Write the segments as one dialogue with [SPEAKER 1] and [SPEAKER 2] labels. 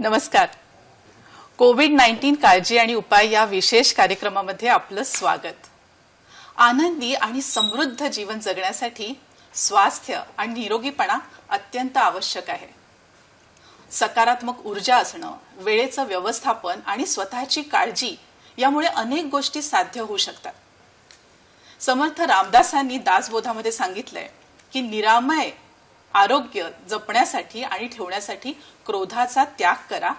[SPEAKER 1] नमस्कार. कोविड-19 काळजी आणि उपाय या विशेष कार्यक्रमामध्ये आपलं स्वागत. आनंदी आणि समृद्ध जीवन जगण्यासाठी स्वास्थ्य आणि निरोगीपणा अत्यंत आवश्यक आहे. सकारात्मक ऊर्जा असणं, वेळेचं व्यवस्थापन आणि स्वतःची काळजी यामुळे अनेक गोष्टी साध्य होऊ शकतात. समर्थ रामदासांनी दासबोधामध्ये सांगितलंय की निरामय आरोग्य जपण्यासाठी आणि ठेवण्यासाठी क्रोधाचा त्याग करा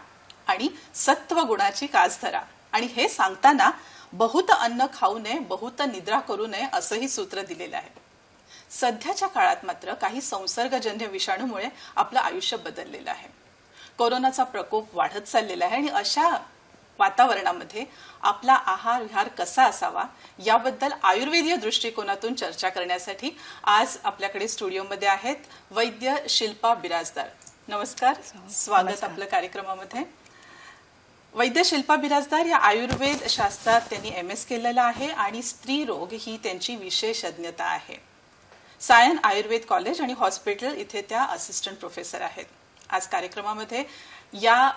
[SPEAKER 1] आणि सत्व गुणाची कास धरा. आणि हे सांगताना बहुत अन्न खाऊ नये, बहुत निद्रा करू नये असंही सूत्र दिलेलं आहे. सध्याच्या काळात मात्र काही संसर्गजन्य विषाणूमुळे आपलं आयुष्य बदललेलं आहे. कोरोनाचा प्रकोप वाढत चाललेला आहे आणि अशा वातावरणामध्ये आपला आहार विहार कसा असावा याबद्दल आयुर्वेदीय दृष्टिकोनातून चर्चा करण्यासाठी आज आपल्याकडे स्टुडिओमध्ये आहेत वैद्य शिल्पा बिराजदार. नमस्कार, स्वागत आपल्या कार्यक्रमामध्ये. वैद्य शिल्पा बिराजदार या आयुर्वेद शास्त्रात त्यांनी MS केलेलं आहे आणि स्त्री रोग ही त्यांची विशेषज्ञता आहे. सायन आयुर्वेद कॉलेज आणि हॉस्पिटल इथे त्या असिस्टंट प्रोफेसर आहेत. आज कार्यक्रमामध्ये या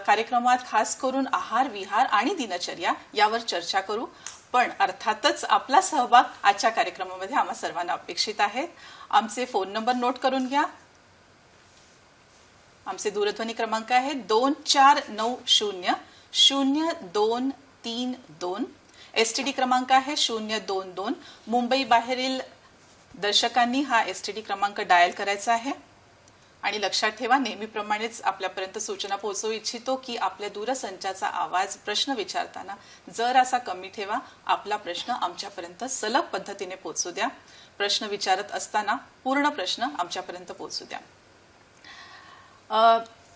[SPEAKER 1] कार्यक्रमात खास करून आहार विहार आणि दिनचर्या यावर चर्चा करू. पण अर्थातच आपला सहभाग आजच्या कार्यक्रमामध्ये आम्हा सर्वांना अपेक्षित आहे. आमचे फोन नंबर नोट करून घ्या. आमचे दूरध्वनी क्रमांक आहे 24900232. STD क्रमांक आहे 022. मुंबई बाहेरील दर्शकांनी हा STD क्रमांक डायल करायचा आहे. आणि लक्षात ठेवा, नेहमीप्रमाणेच आपल्यापर्यंत सूचना पोहोचवू इच्छितो की आपल्या दूरसंचाचा आवाज प्रश्न विचारताना जर असा कमी ठेवा. आपला प्रश्न आमच्यापर्यंत सलग पद्धतीने पोहोचू द्या. प्रश्न विचारत असताना पूर्ण प्रश्न आमच्यापर्यंत पोहोचू द्या.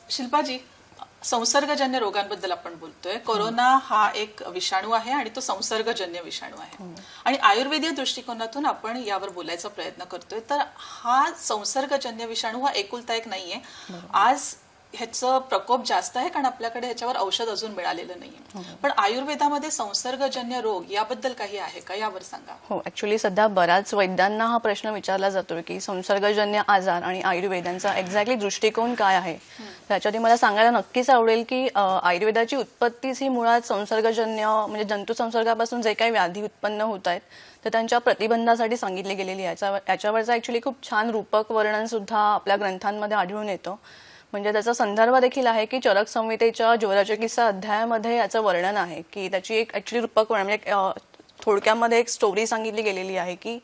[SPEAKER 1] शिल्पाजी, संसर्गजन्य रोगांबद्दल आपण बोलतोय. कोरोना हा एक विषाणू आहे आणि तो संसर्गजन्य विषाणू आहे आणि आयुर्वेदीय दृष्टिकोनातून आपण यावर बोलायचा प्रयत्न करतोय. तर हा संसर्गजन्य विषाणू हा एकुलता एक नाहीये. आज ह्याचं प्रकोप जास्त आहे कारण आपल्याकडे ह्याच्यावर औषध अजून मिळालेलं नाहीये. पण आयुर्वेदामध्ये संसर्गजन्य रोग याबद्दल काही आहे का, यावर सांगा.
[SPEAKER 2] हो, ऍक्च्युअली सध्या बऱ्याच वैद्यांना हा प्रश्न विचारला जातोय की संसर्गजन्य आजार आणि आयुर्वेदांचा एक्झॅक्टली दृष्टिकोन काय आहे. त्याच्याआधी मला सांगायला नक्कीच आवडेल की आयुर्वेदाची उत्पत्तीच ही मुळात संसर्गजन्य म्हणजे जंतू संसर्गापासून जे काही व्याधी उत्पन्न होत आहेत तर त्यांच्या प्रतिबंधासाठी सांगितली गेलेली आहे. याच्यावरचा ऍक्च्युअली खूप छान रूपक वर्णन सुद्धा आपल्या ग्रंथांमध्ये आढळून येतं. म्हणजे त्याचा संदर्भ देखील आहे की चरक संहितेच्या ज्वरचिकित्सा अध्यायामध्ये याचं वर्णन आहे की त्याची एक ऍक्च्युअली रूपक वर्णन म्हणजे थोडक्यामध्ये एक स्टोरी सांगितली गेलेली आहे की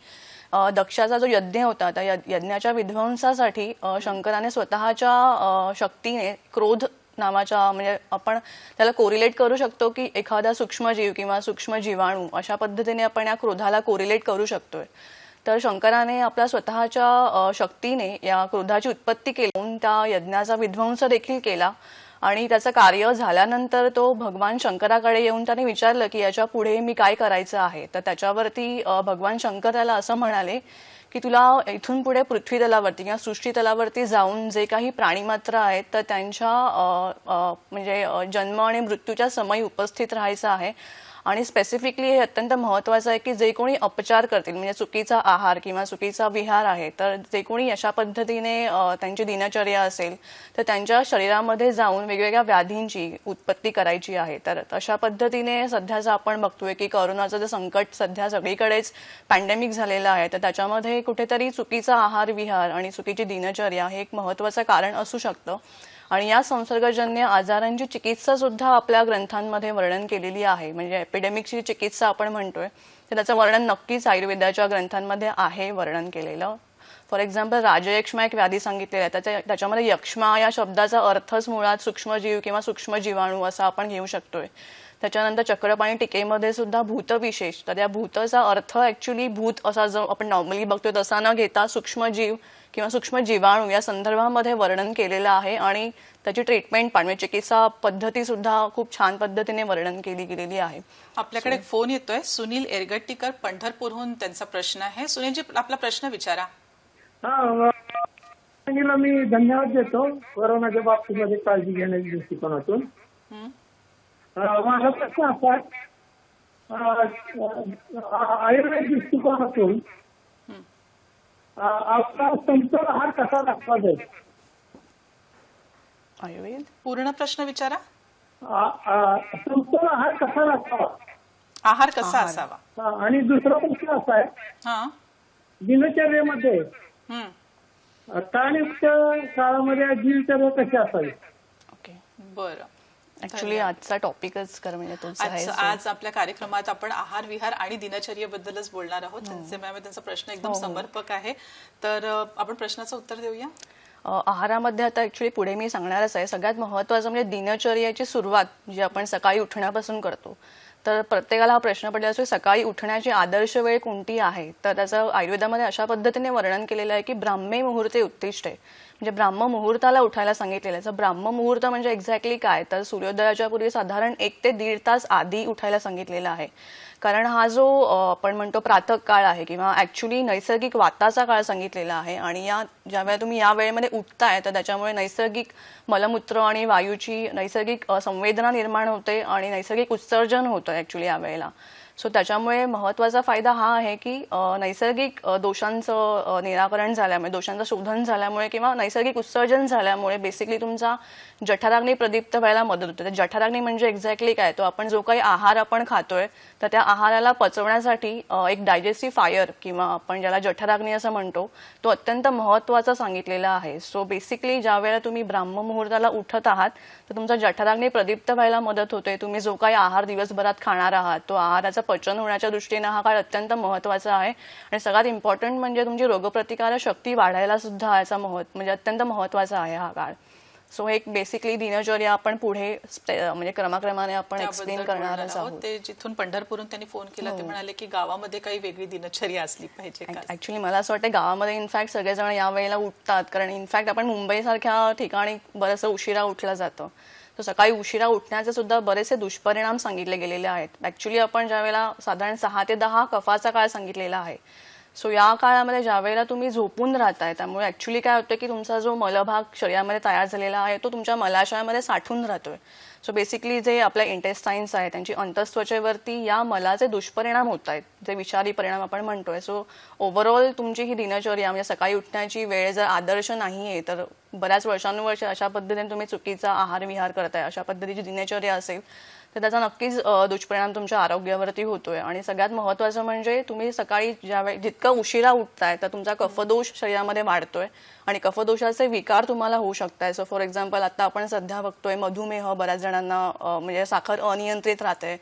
[SPEAKER 2] दक्षाचा जो यज्ञ होता त्या यज्ञाच्या विध्वंसासाठी शंकराने स्वतःच्या शक्तीने क्रोध नावाच्या म्हणजे आपण त्याला कोरिलेट करू शकतो की एखादा सूक्ष्मजीव किंवा सूक्ष्म जीवाणू अशा पद्धतीने आपण या क्रोधाला कोरिलेट करू शकतोय. तर शंकराने आपल्या स्वतःच्या शक्तीने या क्रोधाची उत्पत्ती केली, त्या यज्ञाचा विध्वंस देखील केला आणि त्याचं कार्य झाल्यानंतर तो भगवान शंकराकडे येऊन त्याने विचारलं की याच्या पुढे मी काय करायचं आहे. तर त्याच्यावरती भगवान शंकर त्याला असं म्हणाले की तुला इथून पुढे पृथ्वी तलावरती किंवा सृष्टी तलावरती जाऊन जे काही प्राणीमात्र आहेत तर त्यांच्या म्हणजे जन्म आणि मृत्यूच्या समयी उपस्थित राहायचं आहे. आणि स्पेसिफिकली हे अत्यंत महत्त्वाचं आहे की जे कोणी अपचार करतील म्हणजे चुकीचा आहार किंवा चुकीचा विहार आहे तर जे कोणी अशा पद्धतीने त्यांची दिनचर्या असेल तर त्यांच्या शरीरामध्ये जाऊन वेगवेगळ्या व्याधींची उत्पत्ती करायची आहे. तर अशा पद्धतीने सध्याचं आपण बघतोय की कोरोनाचं जे संकट सध्या सगळीकडेच पॅन्डेमिक झालेलं आहे तर त्याच्यामध्ये कुठेतरी चुकीचा आहार विहार आणि चुकीची दिनचर्या हे एक महत्त्वाचं कारण असू शकतं. आणि या संसर्गजन्य आजारांची चिकित्सा सुद्धा आपल्या ग्रंथांमध्ये वर्णन केलेली आहे. म्हणजे एपिडेमिकची चिकित्सा आपण म्हणतोय तर त्याचं वर्णन नक्कीच आयुर्वेदाच्या ग्रंथांमध्ये आहे वर्णन केलेलं. फॉर एक्झाम्पल राजयक्ष्मा एक व्याधी सांगितलेला आहे. त्याच्यामध्ये यक्ष्मा या शब्दाचा अर्थच मुळात सूक्ष्मजीव किंवा सूक्ष्म जीवाणू असा आपण घेऊ शकतोय. त्याच्यानंतर चक्रपाणी टीकेमध्ये सुद्धा भूतविशेष, तर या भूतचा अर्थ ऍक्च्युली भूत असा जो आपण नॉर्मली बघतोय तसा न घेता सूक्ष्मजीव किंवा सूक्ष्म जीवाणू या संदर्भामध्ये वर्णन केलेलं आहे आणि त्याची ट्रीटमेंट म्हणजे चिकित्सा पद्धती सुद्धा खूप छान पद्धतीने वर्णन केली गेलेली आहे.
[SPEAKER 1] आपल्याकडे एक फोन येतोय. सुनील एरगट्टीकर पंढरपूरहून त्यांचा प्रश्न आहे. सुनीलजी, आपला प्रश्न विचारा.
[SPEAKER 3] मी धन्यवाद देतो कोरोनाच्या बाबतीमध्ये काळजी घेण्याच्या दृष्टिकोनातून. माझा प्रश्न असा आयुर्वेद दृष्टिकोनातून आपला समतोल आहार कसा दाखवा जाईल?
[SPEAKER 2] आयुर्वेद
[SPEAKER 1] पूर्ण प्रश्न विचारा.
[SPEAKER 3] समतोल आहार कसा नसावा
[SPEAKER 1] आहार कसा असावा.
[SPEAKER 3] आणि दुसरा प्रश्न असा आहे,
[SPEAKER 1] हा.
[SPEAKER 3] दिनचर्येमध्ये
[SPEAKER 1] हम्म.
[SPEAKER 3] ताणयुक्त काळामध्ये दिनचर्या कशी असावी.
[SPEAKER 2] ओके.
[SPEAKER 1] बरं.
[SPEAKER 2] ऍक्च्युली आजचा टॉपिकच खरं म्हणजे तोच आहे.
[SPEAKER 1] आज आपल्या कार्यक्रमात आपण आहार विहार आणि दिनचर्येबद्दलच बोलणार आहोत. त्यांचा प्रश्न एकदम समर्पक आहे, तर आपण प्रश्नाचं उत्तर देऊया.
[SPEAKER 2] आहारामध्ये आता ऍक्च्युली पुढे मी सांगणारच आहे. सगळ्यात महत्त्वाचं म्हणजे दिनचर्याची सुरुवात जी आपण सकाळी उठण्यापासून करतो. तर प्रत्येकाला हा प्रश्न पडला असतो सकाळी उठण्याची आदर्श वेळ कोणती आहे. तर त्याचं आयुर्वेदामध्ये अशा पद्धतीने वर्णन केलेलं आहे की ब्राह्मे मुहूर्ते उत्तिष्ठे, म्हणजे ब्राह्म मुहूर्ताला उठायला सांगितलेलं आहे. ब्राह्म मुहूर्त म्हणजे एक्झॅक्टली काय, तर सूर्योदयाच्या पूर्वी साधारण 1 ते 1.5 तास आधी उठायला सांगितलेला आहे. कारण हा जो आपण म्हणतो प्रातः काळ आहे किंवा ऍक्च्युली नैसर्गिक वाताचा काळ सांगितलेला आहे. आणि ज्यावेळेला तुम्ही या वेळेमध्ये उठताय तर त्याच्यामुळे नैसर्गिक मलमूत्र आणि वायूची नैसर्गिक संवेदना निर्माण होते आणि नैसर्गिक उत्सर्जन होतं ऍक्च्युली या वेळेला. सो त्याच्यामुळे महत्त्वाचा फायदा हा आहे की नैसर्गिक दोषांचं निराकरण झाल्यामुळे, दोषांचं शोधन झाल्यामुळे किंवा नैसर्गिक उत्सर्जन झाल्यामुळे बेसिकली तुमचा जठराग्नी प्रदीप्त व्हायला मदत होते. तर जठराग्नी म्हणजे एक्झॅक्टली काय, तो आपण जो काही आहार आपण खातोय तर त्या आहाराला पचवण्यासाठी एक डायजेस्टिव्ह फायर किंवा आपण ज्याला जठराग्नी असं म्हणतो तो अत्यंत महत्त्वाचा सांगितलेला आहे. सो बेसिकली ज्या वेळेला तुम्ही ब्राह्म मुहूर्ताला उठत आहात तर तुमचा जठराग्नी प्रदीप्त व्हायला मदत होते. तुम्ही जो काही आहार दिवसभरात खाणार आहात तो आहाराचा पचन होण्याच्या दृष्टीने हा काळ अत्यंत महत्त्वाचा आहे. आणि सगळ्यात इम्पॉर्टंट म्हणजे तुमची रोगप्रतिकारक शक्ती वाढायला सुद्धा याचा म्हणजे अत्यंत महत्त्वाचा आहे हा काळ. सो एक बेसिकली दिनचर्या आपण पुढे म्हणजे क्रमाक्रमाने आपण एक्सप्लेन करणारच आहोत.
[SPEAKER 1] ते जिथून पंढरपूरहून त्यांनी फोन केला ते म्हणाले की गावामध्ये काही वेगळी दिनचर्या असली पाहिजे का.
[SPEAKER 2] ऍक्च्युली मला असं वाटतं गावामध्ये इनफॅक्ट सगळेजण या वेळेला उठतात, कारण इनफॅक्ट आपण मुंबईसारख्या ठिकाणी बरंचसं उशिरा उठलं जातं. तर सकाळी उशिरा उठण्याचे सुद्धा बरेचसे दुष्परिणाम सांगितले गेलेले आहेत. ऍक्च्युली आपण ज्यावेळेला साधारण 6 ते 10 कफाचा काळ सांगितलेला आहे. सो या काळामध्ये ज्या वेळेला तुम्ही झोपून राहताय त्यामुळे ऍक्च्युली काय होतं की तुमचा जो मलभाग शरीरामध्ये तयार झालेला आहे तो तुमच्या मलाशयामध्ये साठून राहतोय. सो बेसिकली जे आपल्या इंटेस्टाईन्स आहेत त्यांची अंतस्त्वचेवरती या मलाचे दुष्परिणाम होत आहेत, जे विषारी परिणाम आपण म्हणतोय. सो ओव्हरऑल तुमची ही दिनचर्या म्हणजे सकाळी उठण्याची वेळ जर आदर्श नाहीये तर बऱ्याच वर्षानुवर्ष अशा पद्धतीने तुम्ही चुकीचा आहार विहार करताय, अशा पद्धतीची दिनचर्या असेल तर त्याचा नक्कीच दुष्परिणाम तुमच्या आरोग्यावरती होतोय. आणि सगळ्यात महत्त्वाचं म्हणजे तुम्ही सकाळी जितकं उशिरा उठताय तर तुमचा कफदोष शरीरामध्ये वाढतोय आणि कफदोषाचे विकार तुम्हाला होऊ शकतात. सो फॉर एक्झाम्पल आता आपण सध्या बघतोय मधुमेह बऱ्याच जणांना म्हणजे साखर अनियंत्रित राहते,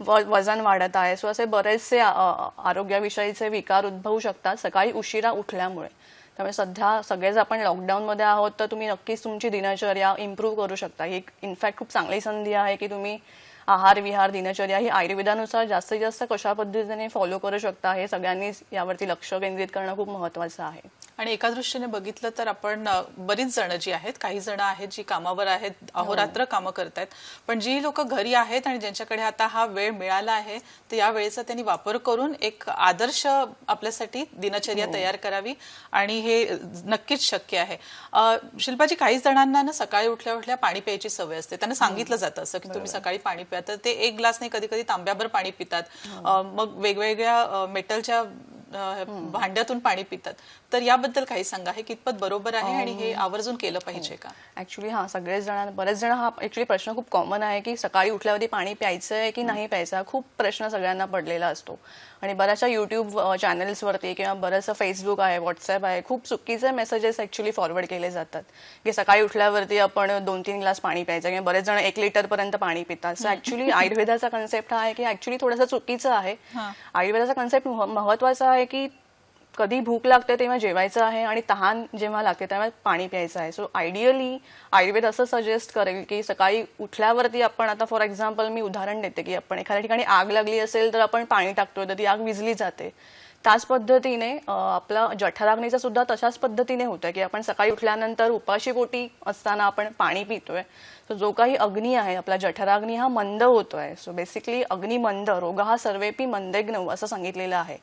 [SPEAKER 2] वजन वाढत आहे. सो असे बरेचसे आरोग्याविषयीचे विकार उद्भवू शकतात सकाळी उशिरा उठल्यामुळे. त्यामुळे सध्या सगळेच आपण लॉकडाऊनमध्ये आहोत तर तुम्ही नक्कीच तुमची दिनचर्या इम्प्रूव्ह करू शकता. ही इनफॅक्ट खूप चांगली संधी आहे की तुम्ही आहार विहार दिनचर्या ही आयुर्वेदानुसार जास्तीत जास्त कशा पद्धतीने फॉलो करू शकता हे सगळ्यांनीच यावरती लक्ष केंद्रित करणं खूप महत्त्वाचं आहे.
[SPEAKER 1] आणि एका दृष्टीने बघितलं तर आपण बरीच जण जी आहेत, काही जण आहेत जी कामावर आहेत, अहोरात्र कामं करतायत, पण जी लोक घरी आहेत आणि ज्यांच्याकडे आता हा वेळ मिळाला आहे तर या वेळेचा त्यांनी वापर करून एक आदर्श आपल्यासाठी दिनचर्या तयार करावी आणि हे नक्कीच शक्य आहे. शिल्पाजी, काही जणांना ना सकाळी उठल्या उठल्या पाणी प्यायची सवय असते. त्यांना सांगितलं जातं असं की तुम्ही सकाळी पाणी प्या, तर ते 1 ग्लास नाही कधी कधी तांब्याभर पाणी पितात. मग वेगवेगळ्या मेटलच्या भांड्यातून पाणी पितात. तर याबद्दल काही सांगा, हे कितपत बरोबर आहे आणि हे आवर्जून केलं पाहिजे का.
[SPEAKER 2] ऍक्च्युली बरेच जण हा ऍक्च्युली प्रश्न खूप कॉमन आहे की सकाळी उठल्यावरती पाणी प्यायचं आहे की नाही प्यायचं, खूप प्रश्न सगळ्यांना पडलेला असतो. आणि बऱ्याचशा युट्यूब चॅनल्सवरती किंवा बरंचसं फेसबुक आहे, व्हॉट्सअप आहे, खूप चुकीचे मेसेजेस ऍक्च्युली फॉरवर्ड केले जातात की सकाळी उठल्यावरती आपण 2-3 ग्लास पाणी प्यायचं किंवा बरेच जण 1 लिटर पर्यंत पाणी पितात. सो ऍक्च्युली आयुर्वेदाचा कन्सेप्ट हा आहे की ऍक्च्युली थोडंसं चुकीचं आहे. आयुर्वेदाचा कन्सेप्ट महत्वाचा आहे की कधी भूक लागते तेव्हा जेवायचं आहे आणि तहान जेव्हा लागते तेव्हा पाणी प्यायचं आहे. सो आयडियली आयुर्वेद असं सजेस्ट करेल की सकाळी उठल्यावरती आपण, आता फॉर एक्झाम्पल मी उदाहरण देते की आपण एखाद्या ठिकाणी आग लागली असेल तर आपण पाणी टाकतोय तर ती आग विझली जाते. त्याच पद्धतीने आपला जठराग्नीचं सुद्धा तशाच पद्धतीने होतं की आपण सकाळी उठल्यानंतर उपाशीपोटी असताना आपण पाणी पितोय. तर जो काही अग्नी आहे आपला जठराग्नी हा मंद होतोय. सो बेसिकली अग्नी मंद रोग हा सर्वेपी मंदेग्नौ असं सांगितलेलं आहे.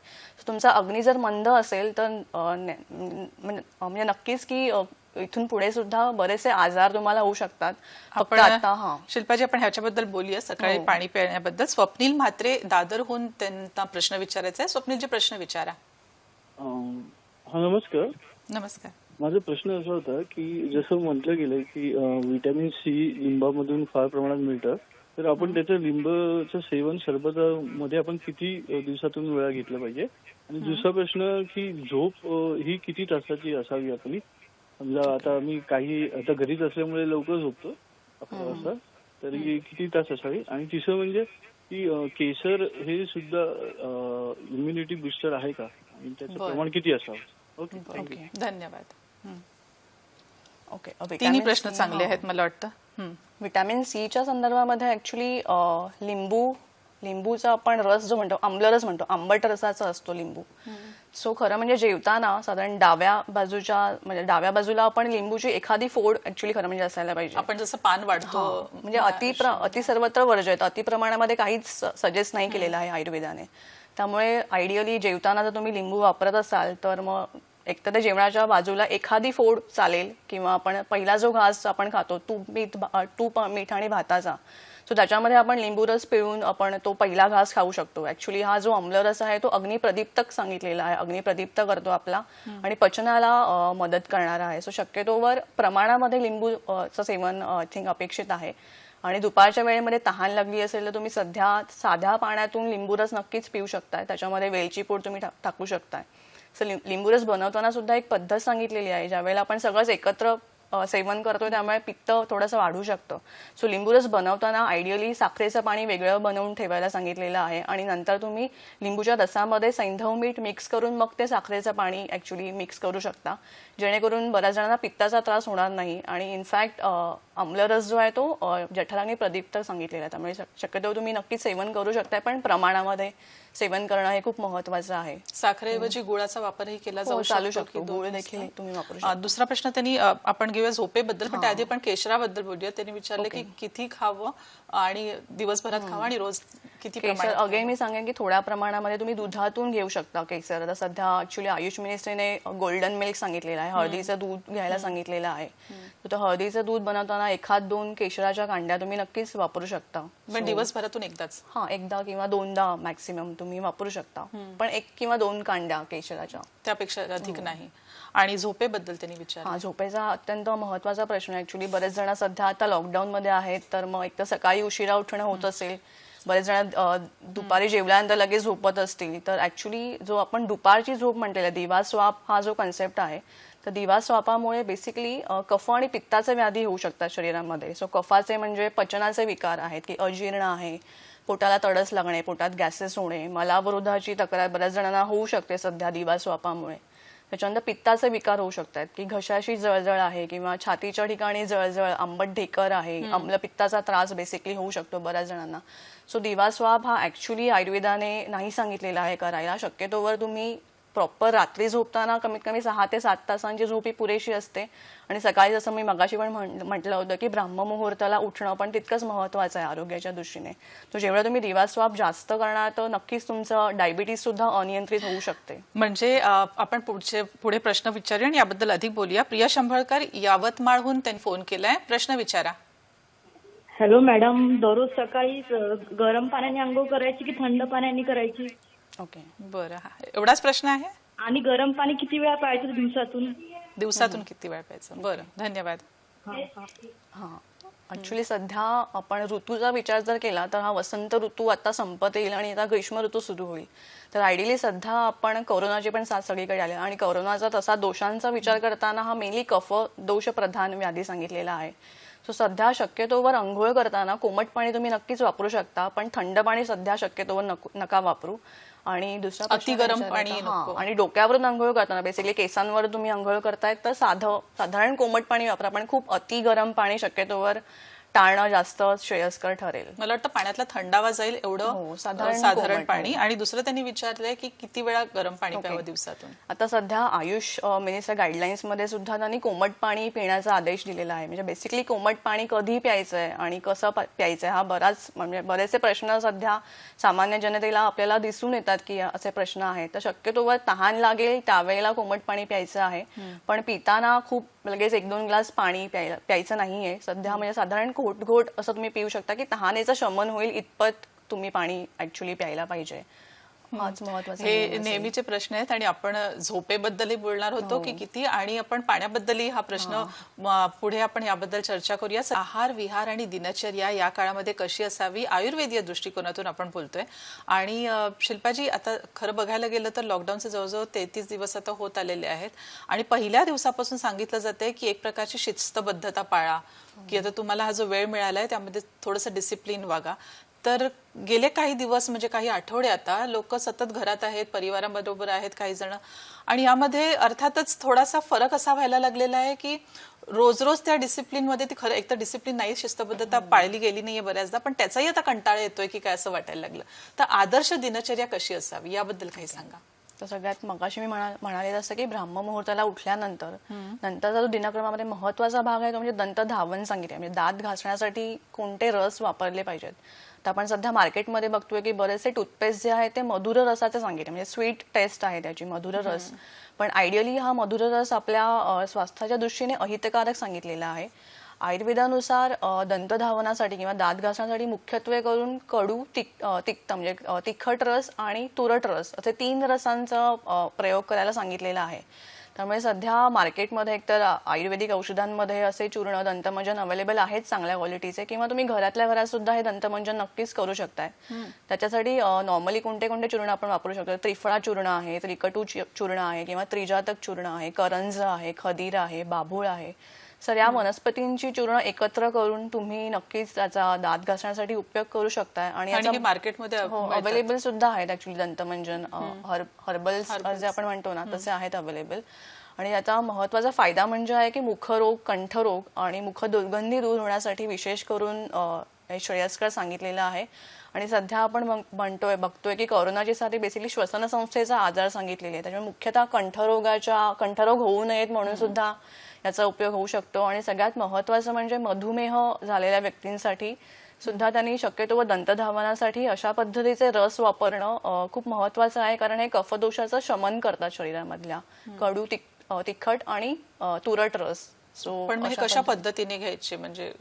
[SPEAKER 2] तुमचा अग्नी जर मंद असेल तर म्हणजे नक्कीच की इथून पुढे सुद्धा बरेचसे आजार तुम्हाला होऊ शकतात.
[SPEAKER 1] शिल्पाजी, आपण ह्याच्याबद्दल बोलूया, सकाळी पाणी पिण्याबद्दल. स्वप्नील म्हात्रे दादरहून त्यांना प्रश्न विचारायचा आहे. स्वप्नीलजी, प्रश्न विचारा.
[SPEAKER 4] नमस्कार.
[SPEAKER 1] नमस्कार.
[SPEAKER 4] माझा प्रश्न असा होता की जसं म्हटलं गेलंय की व्हिटॅमिन सी लिंबामधून फार प्रमाणात मिळतं, तर आपण त्याचं लिंबाचं सेवन सरबतामध्ये आपण किती दिवसातून वेळा घेतलं पाहिजे? आणि दुसरा प्रश्न की झोप ही किती तासाची असावी आपली? समजा आता मी काही आता घरीच असल्यामुळे लवकर झोपतो 11 वाजता, तरी किती तास असावी? आणि तिसरं म्हणजे की केसर हे सुद्धा इम्युनिटी बुस्टर आहे का आणि त्याचं
[SPEAKER 1] बरं.
[SPEAKER 4] प्रमाण किती असावं? Okay, thank you.
[SPEAKER 1] ओके, धन्यवाद.
[SPEAKER 2] ओके
[SPEAKER 1] तिन्ही
[SPEAKER 2] विटॅमिन
[SPEAKER 1] प्रश्न
[SPEAKER 2] सी,
[SPEAKER 1] चांगले
[SPEAKER 2] हा.
[SPEAKER 1] आहेत मला वाटतं.
[SPEAKER 2] विटॅमिन सीच्या संदर्भामध्ये ऍक्च्युली लिंबूचा आपण रस जो म्हणतो आम्लरस म्हणतो, आंबट रसाचा असतो लिंबू. सो खरं म्हणजे जेवताना साधारण डाव्या बाजूला आपण लिंबूची एखादी फोड ऍक्च्युली खरं म्हणजे असायला पाहिजे.
[SPEAKER 1] आपण जसं पान वाढतो
[SPEAKER 2] म्हणजे अति सर्वत्र वर्ज्य आहेत. अति प्रमाणामध्ये काहीच सजेस्ट नाही केलेलं आहे आयुर्वेदाने. त्यामुळे आयडियली जेवताना जर तुम्ही लिंबू वापरत असाल तर मग एकतर ते जेवणाच्या बाजूला एखादी फोड चालेल, किंवा आपण पहिला जो घास आपण खातो तूप मीठ आणि भाताचा, सो त्याच्यामध्ये आपण लिंबू रस पिळून आपण तो पहिला घास खाऊ शकतो. ऍक्च्युली हा जो आम्लरस आहे तो अग्निप्रदीप्तक सांगितलेला आहे, अग्निप्रदीप्त करतो आपला आणि पचनाला मदत करणारा आहे. सो शक्यतोवर प्रमाणामध्ये लिंबूचं सेवन आय थिंक अपेक्षित आहे. आणि दुपारच्या वेळेमध्ये तहान लागली असेल तर तुम्ही सध्या साध्या पाण्यातून लिंबू रस नक्कीच पिऊ शकताय. त्याच्यामध्ये वेलची पूड तुम्ही टाकू शकताय. सो लिंबू रस बनवताना सुद्धा एक पद्धत सांगितलेली आहे, ज्यावेळेला आपण सगळंच एकत्र सेवन करतो त्यामुळे पित्त थोडंसं वाढू शकतं. सो लिंबू रस बनवताना आयडियली साखरेचं पाणी वेगळं बनवून ठेवायला सांगितलेलं आहे आणि नंतर तुम्ही लिंबूच्या रसामध्ये सैंधव मीठ मिक्स करून मग ते साखरेचं पाणी ऍक्च्युली मिक्स करू शकता, जेणेकरून बऱ्याच जणांना पित्ताचा त्रास होणार नाही. आणि इनफॅक्ट आम्लरस जो आहे तो जठराग्नी प्रदीप्त सांगितलेला आहे, त्यामुळे शक्यतो तुम्ही नक्कीच सेवन करू शकता, पण प्रमाणामध्ये सेवन करणं हे खूप महत्वाचं आहे.
[SPEAKER 1] साखरेऐवजी गुळाचा वापरही केला जाऊ
[SPEAKER 2] चालू
[SPEAKER 1] शकतो
[SPEAKER 2] शकतो,
[SPEAKER 1] की
[SPEAKER 2] गुळ
[SPEAKER 1] दोन
[SPEAKER 2] देखील
[SPEAKER 1] असतात?
[SPEAKER 2] तुम्ही वापरू शकता.
[SPEAKER 1] दुसरा प्रश्न त्यांनी आपण घेऊया झोपेबद्दल, पण त्याआधी आपण केशराबद्दल बोलूया. त्यांनी विचारलं की किती खावं आणि दिवसभरात खावं आणि रोज किती
[SPEAKER 2] केसर
[SPEAKER 1] प्रमाणात
[SPEAKER 2] अगेन मी सांगेन की थोड्या प्रमाणामध्ये तुम्ही दुधातून घेऊ शकता केसर. आता सध्या ऍक्च्युली आयुष मिनिस्ट्रीने गोल्डन मिल्क सांगितलेलं आहे, हळदीचं दूध घ्यायला सांगितलेलं आहे. तर हळदीचं दूध बनवताना 1-2 केशराच्या कांड्या तुम्ही नक्कीच वापरू शकता.
[SPEAKER 1] पण दिवसभरातून एकदाच.
[SPEAKER 2] एकदा किंवा 2दा मॅक्सिमम तुम्ही वापरू शकता, पण 1 किंवा 2 कांड्या केशराच्या,
[SPEAKER 1] त्यापेक्षा अधिक नाही. आणि झोपेबद्दल त्यांनी विचारलं.
[SPEAKER 2] झोपेचा अत्यंत महत्वाचा प्रश्न आहे. ऍक्च्युली बरेच जण सध्या आता लॉकडाऊन मध्ये आहेत, तर मग एक तर सकाळी उशिरा उठणं होत असेल, बरेच जण दुपारी जेवल्यानंतर लगेच झोपत असतील, तर ऍक्च्युली जो आपण दुपारची झोप म्हटलेला दिवा स्वाप हा जो कन्सेप्ट आहे, तर दिवा स्वापामुळे बेसिकली कफ आणि पित्ताचे व्याधी होऊ शकतात शरीरामध्ये. सो कफाचे म्हणजे पचनाचे विकार आहेत की अजीर्ण आहे, पोटाला तडस लागणे, पोटात गॅसेस होणे, मलाविरोधाची तक्रार बऱ्याच जणांना होऊ शकते सध्या दिवा स्वापामुळे. त्याच्यानंतर पित्ताचे विकार होऊ शकतात की घशाशी जळजळ आहे किंवा छातीच्या ठिकाणी जळजळ, आंबट ढेकर आहे, पित्ताचा त्रास बेसिकली होऊ शकतो बऱ्याच जणांना. सो दिवा स्वाप हा ऍक्च्युली आयुर्वेदाने नाही सांगितलेला आहे करायला. शक्यतोवर तुम्ही प्रॉपर रात्री झोपताना कमीत कमी 6 ते 7 तासांची झोप ही पुरेशी असते. आणि सकाळी जसं मी मगाशी पण म्हटलं होतं की ब्राह्ममुहूर्ताला उठणं पण तितकंच महत्वाचं आहे आरोग्याच्या दृष्टीने. तो जेवढा तुम्ही दिवा स्वाप जास्त करणार तर नक्कीच तुमचं डायबिटीज सुद्धा अनियंत्रित होऊ शकते.
[SPEAKER 1] म्हणजे आपण पुढे प्रश्न विचारूया आणि याबद्दल अधिक बोलूया. प्रिया शंभळकर यवतमाळहून त्यांनी फोन केलाय. प्रश्न विचारा.
[SPEAKER 5] हॅलो मॅडम, दररोज सकाळी गरम पाण्याने आंघोळ करायची की थंड पाण्याने करायची?
[SPEAKER 2] ओके,
[SPEAKER 1] बरं, एवढाच प्रश्न आहे.
[SPEAKER 5] आणि गरम पाणी किती वेळा प्यायचं
[SPEAKER 1] दिवसातून किती वेळ प्यायचं? बरं, धन्यवाद.
[SPEAKER 2] ऍक्च्युली सध्या आपण ऋतूचा विचार जर केला तर हा वसंत ऋतू आता संपत येईल आणि आता ग्रीष्म ऋतू सुरू होईल. तर आयडियली सध्या आपण कोरोनाची पण साथ सगळीकडे आली आणि कोरोनाचा तसा दोषांचा विचार करताना हा मेनली कफ दोष प्रधान व्याधी सांगितलेला आहे. सो सध्या शक्यतोवर अंघोळ करताना कोमट पाणी तुम्ही नक्कीच वापरू शकता, पण थंड पाणी सध्या शक्यतोवर नका वापरू. आणि दुसरा
[SPEAKER 1] अति गरम पाणी नको.
[SPEAKER 2] आणि डोक्यावरून अंघोळ करताना बेसिकली केसांवर तुम्ही अंघोळ करताय तर साधारण कोमट पाणी वापरा, पण खूप अति गरम पाणी शक्यतोवर टाळणं जास्त श्रेयस्कर ठरेल.
[SPEAKER 1] मला वाटतं पाण्यातला थंडावा जाईल एवढं साधारण पाणी. आणि दुसरं त्यांनी विचारलंय की किती वेळा गरम पाणी प्यावं दिवसातून.
[SPEAKER 2] आता सध्या आयुष मिनिस्टर गाईडलाईन्स मध्ये सुद्धा त्यांनी कोमट पाणी पिण्याचा आदेश दिलेला आहे. म्हणजे बेसिकली कोमट पाणी कधी प्यायचंय आणि कसं प्यायचंय हा बरेचसे प्रश्न सध्या सामान्य जनतेला आपल्याला दिसून येतात की असे प्रश्न आहेत. तर शक्यतोवर तहान लागेल त्यावेळेला कोमट पाणी प्यायचं आहे, पण पिताना खूप लगेच 1-2 ग्लास पाणी प्यायचं नाहीये सध्या. म्हणजे साधारण घोट असं तुम्ही पिऊ शकता की तहानेचं शमन होईल इतपत तुम्ही पाणी ऍक्च्युली प्यायला पाहिजे. हाच महत्वाचा
[SPEAKER 1] हे
[SPEAKER 2] नियम असेल.
[SPEAKER 1] नेहमीचे प्रश्न आहेत आणि आपण झोपेबद्दलही बोलणार होतो की किती, आणि आपण पाण्याबद्दलही हा प्रश्न पुढे आपण याबद्दल चर्चा करूया. आहार विहार आणि दिनचर्या या काळामध्ये कशी असावी आयुर्वेदीय दृष्टिकोनातून आपण बोलतोय. आणि शिल्पाजी, आता खरं बघायला गेलं तर लॉकडाऊनचे जवळजवळ 33 दिवस आता होत आलेले आहेत आणि पहिल्या दिवसापासून सांगितलं जातंय की एक प्रकारची शिस्तबद्धता पाळा, की आता तुम्हाला हा जो वेळ मिळालाय त्यामध्ये थोडंसं डिसिप्लिन वागा. तर गेले काही दिवस म्हणजे काही आठवडे आता लोक सतत घरात आहेत, परिवाराबरोबर आहेत काही जण, आणि यामध्ये अर्थातच थोडासा फरक असा व्हायला लागलेला आहे की रोज रोज त्या डिसिप्लिन मध्ये ती खरं एक तर डिसिप्लिन नाही, शिस्तबद्धता पाळली गेली नाहीये बऱ्याचदा, पण त्याचाही आता कंटाळा येतोय की काय असं वाटायला लागलं. तर आदर्श दिनचर्या कशी असावी याबद्दल काही सांगा.
[SPEAKER 2] तर सगळ्यात मगाशी मी म्हणाले असं की ब्राह्ममुहूर्ताला उठल्यानंतर नंतरचा जो दिनक्रमामध्ये महत्वाचा भाग आहे तो म्हणजे दंतधावन सांगितले, म्हणजे दात घासण्यासाठी कोणते रस वापरले पाहिजेत. तर आपण सध्या मार्केटमध्ये बघतोय की बरेचसे टूथपेस्ट जे आहे ते मधुर रसाचे सांगितले, म्हणजे स्वीट टेस्ट आहे त्याची, मधुर रस. पण आयडियली हा मधुर रस आपल्या स्वास्थ्याच्या दृष्टीने अहितकारक सांगितलेला आहे. आयुर्वेदानुसार दंतधावनासाठी किंवा दात घासण्यासाठी मुख्यत्वे करून कडू, तिक्त म्हणजे तिखट रस आणि तुरट रस असे 3 रसांचा प्रयोग करायला सांगितलेला आहे. त्यामुळे सध्या मार्केटमध्ये एकतर आयुर्वेदिक औषधांमध्ये असे चूर्ण दंतमंजन अवेलेबल आहेत चांगल्या क्वालिटीचे, किंवा तुम्ही घरातल्या घरात सुद्धा हे दंतमंजन नक्कीच करू शकताय. त्याच्यासाठी नॉर्मली कोणते कोणते चूर्ण आपण वापरू शकतो. त्रिफळा चूर्ण आहे, त्रिकटू चूर्ण आहे, किंवा त्रिजातक चूर्ण आहे, करंज आहे, खदीर आहे, बाभूळ आहे. सर या वनस्पतींची चूर्ण एकत्र करून तुम्ही नक्कीच त्याचा दात घासण्यासाठी उपयोग करू शकताय. आणि
[SPEAKER 1] मार्केटमध्ये
[SPEAKER 2] अवेलेबल सुद्धा आहेत ऍक्च्युली दंतमंजन, हर्बल्स जे आपण म्हणतो ना तसे आहेत अवेलेबल. आणि याचा महत्वाचा फायदा म्हणजे आहे की मुखरोग, कंठरोग आणि मुख दुर्गंधी दूर होण्यासाठी विशेष करून हे श्रेयस्कर सांगितलेलं आहे. आणि सध्या आपण बघतोय की कोरोनाची साथ बेसिकली श्वसन संस्थेचा आजार सांगितलेली आहे. त्याच्यामुळे मुख्यतः कंठरोग होऊ नयेत म्हणून सुद्धा याचा उपयोग होऊ शकतो. आणि सगळ्यात महत्वाचं म्हणजे मधुमेह झालेल्या व्यक्तींसाठी सुद्धा त्यांनी शक्यतो दंतधावनासाठी अशा पद्धतीचे रस वापरणं खूप महत्वाचं आहे, कारण हे कफदोषाचं शमन करतात शरीरामधल्या. कडू, तिखट आणि तुरट रस.
[SPEAKER 1] पण हे कशा पद्धतीने घ्यायचे, म्हणजे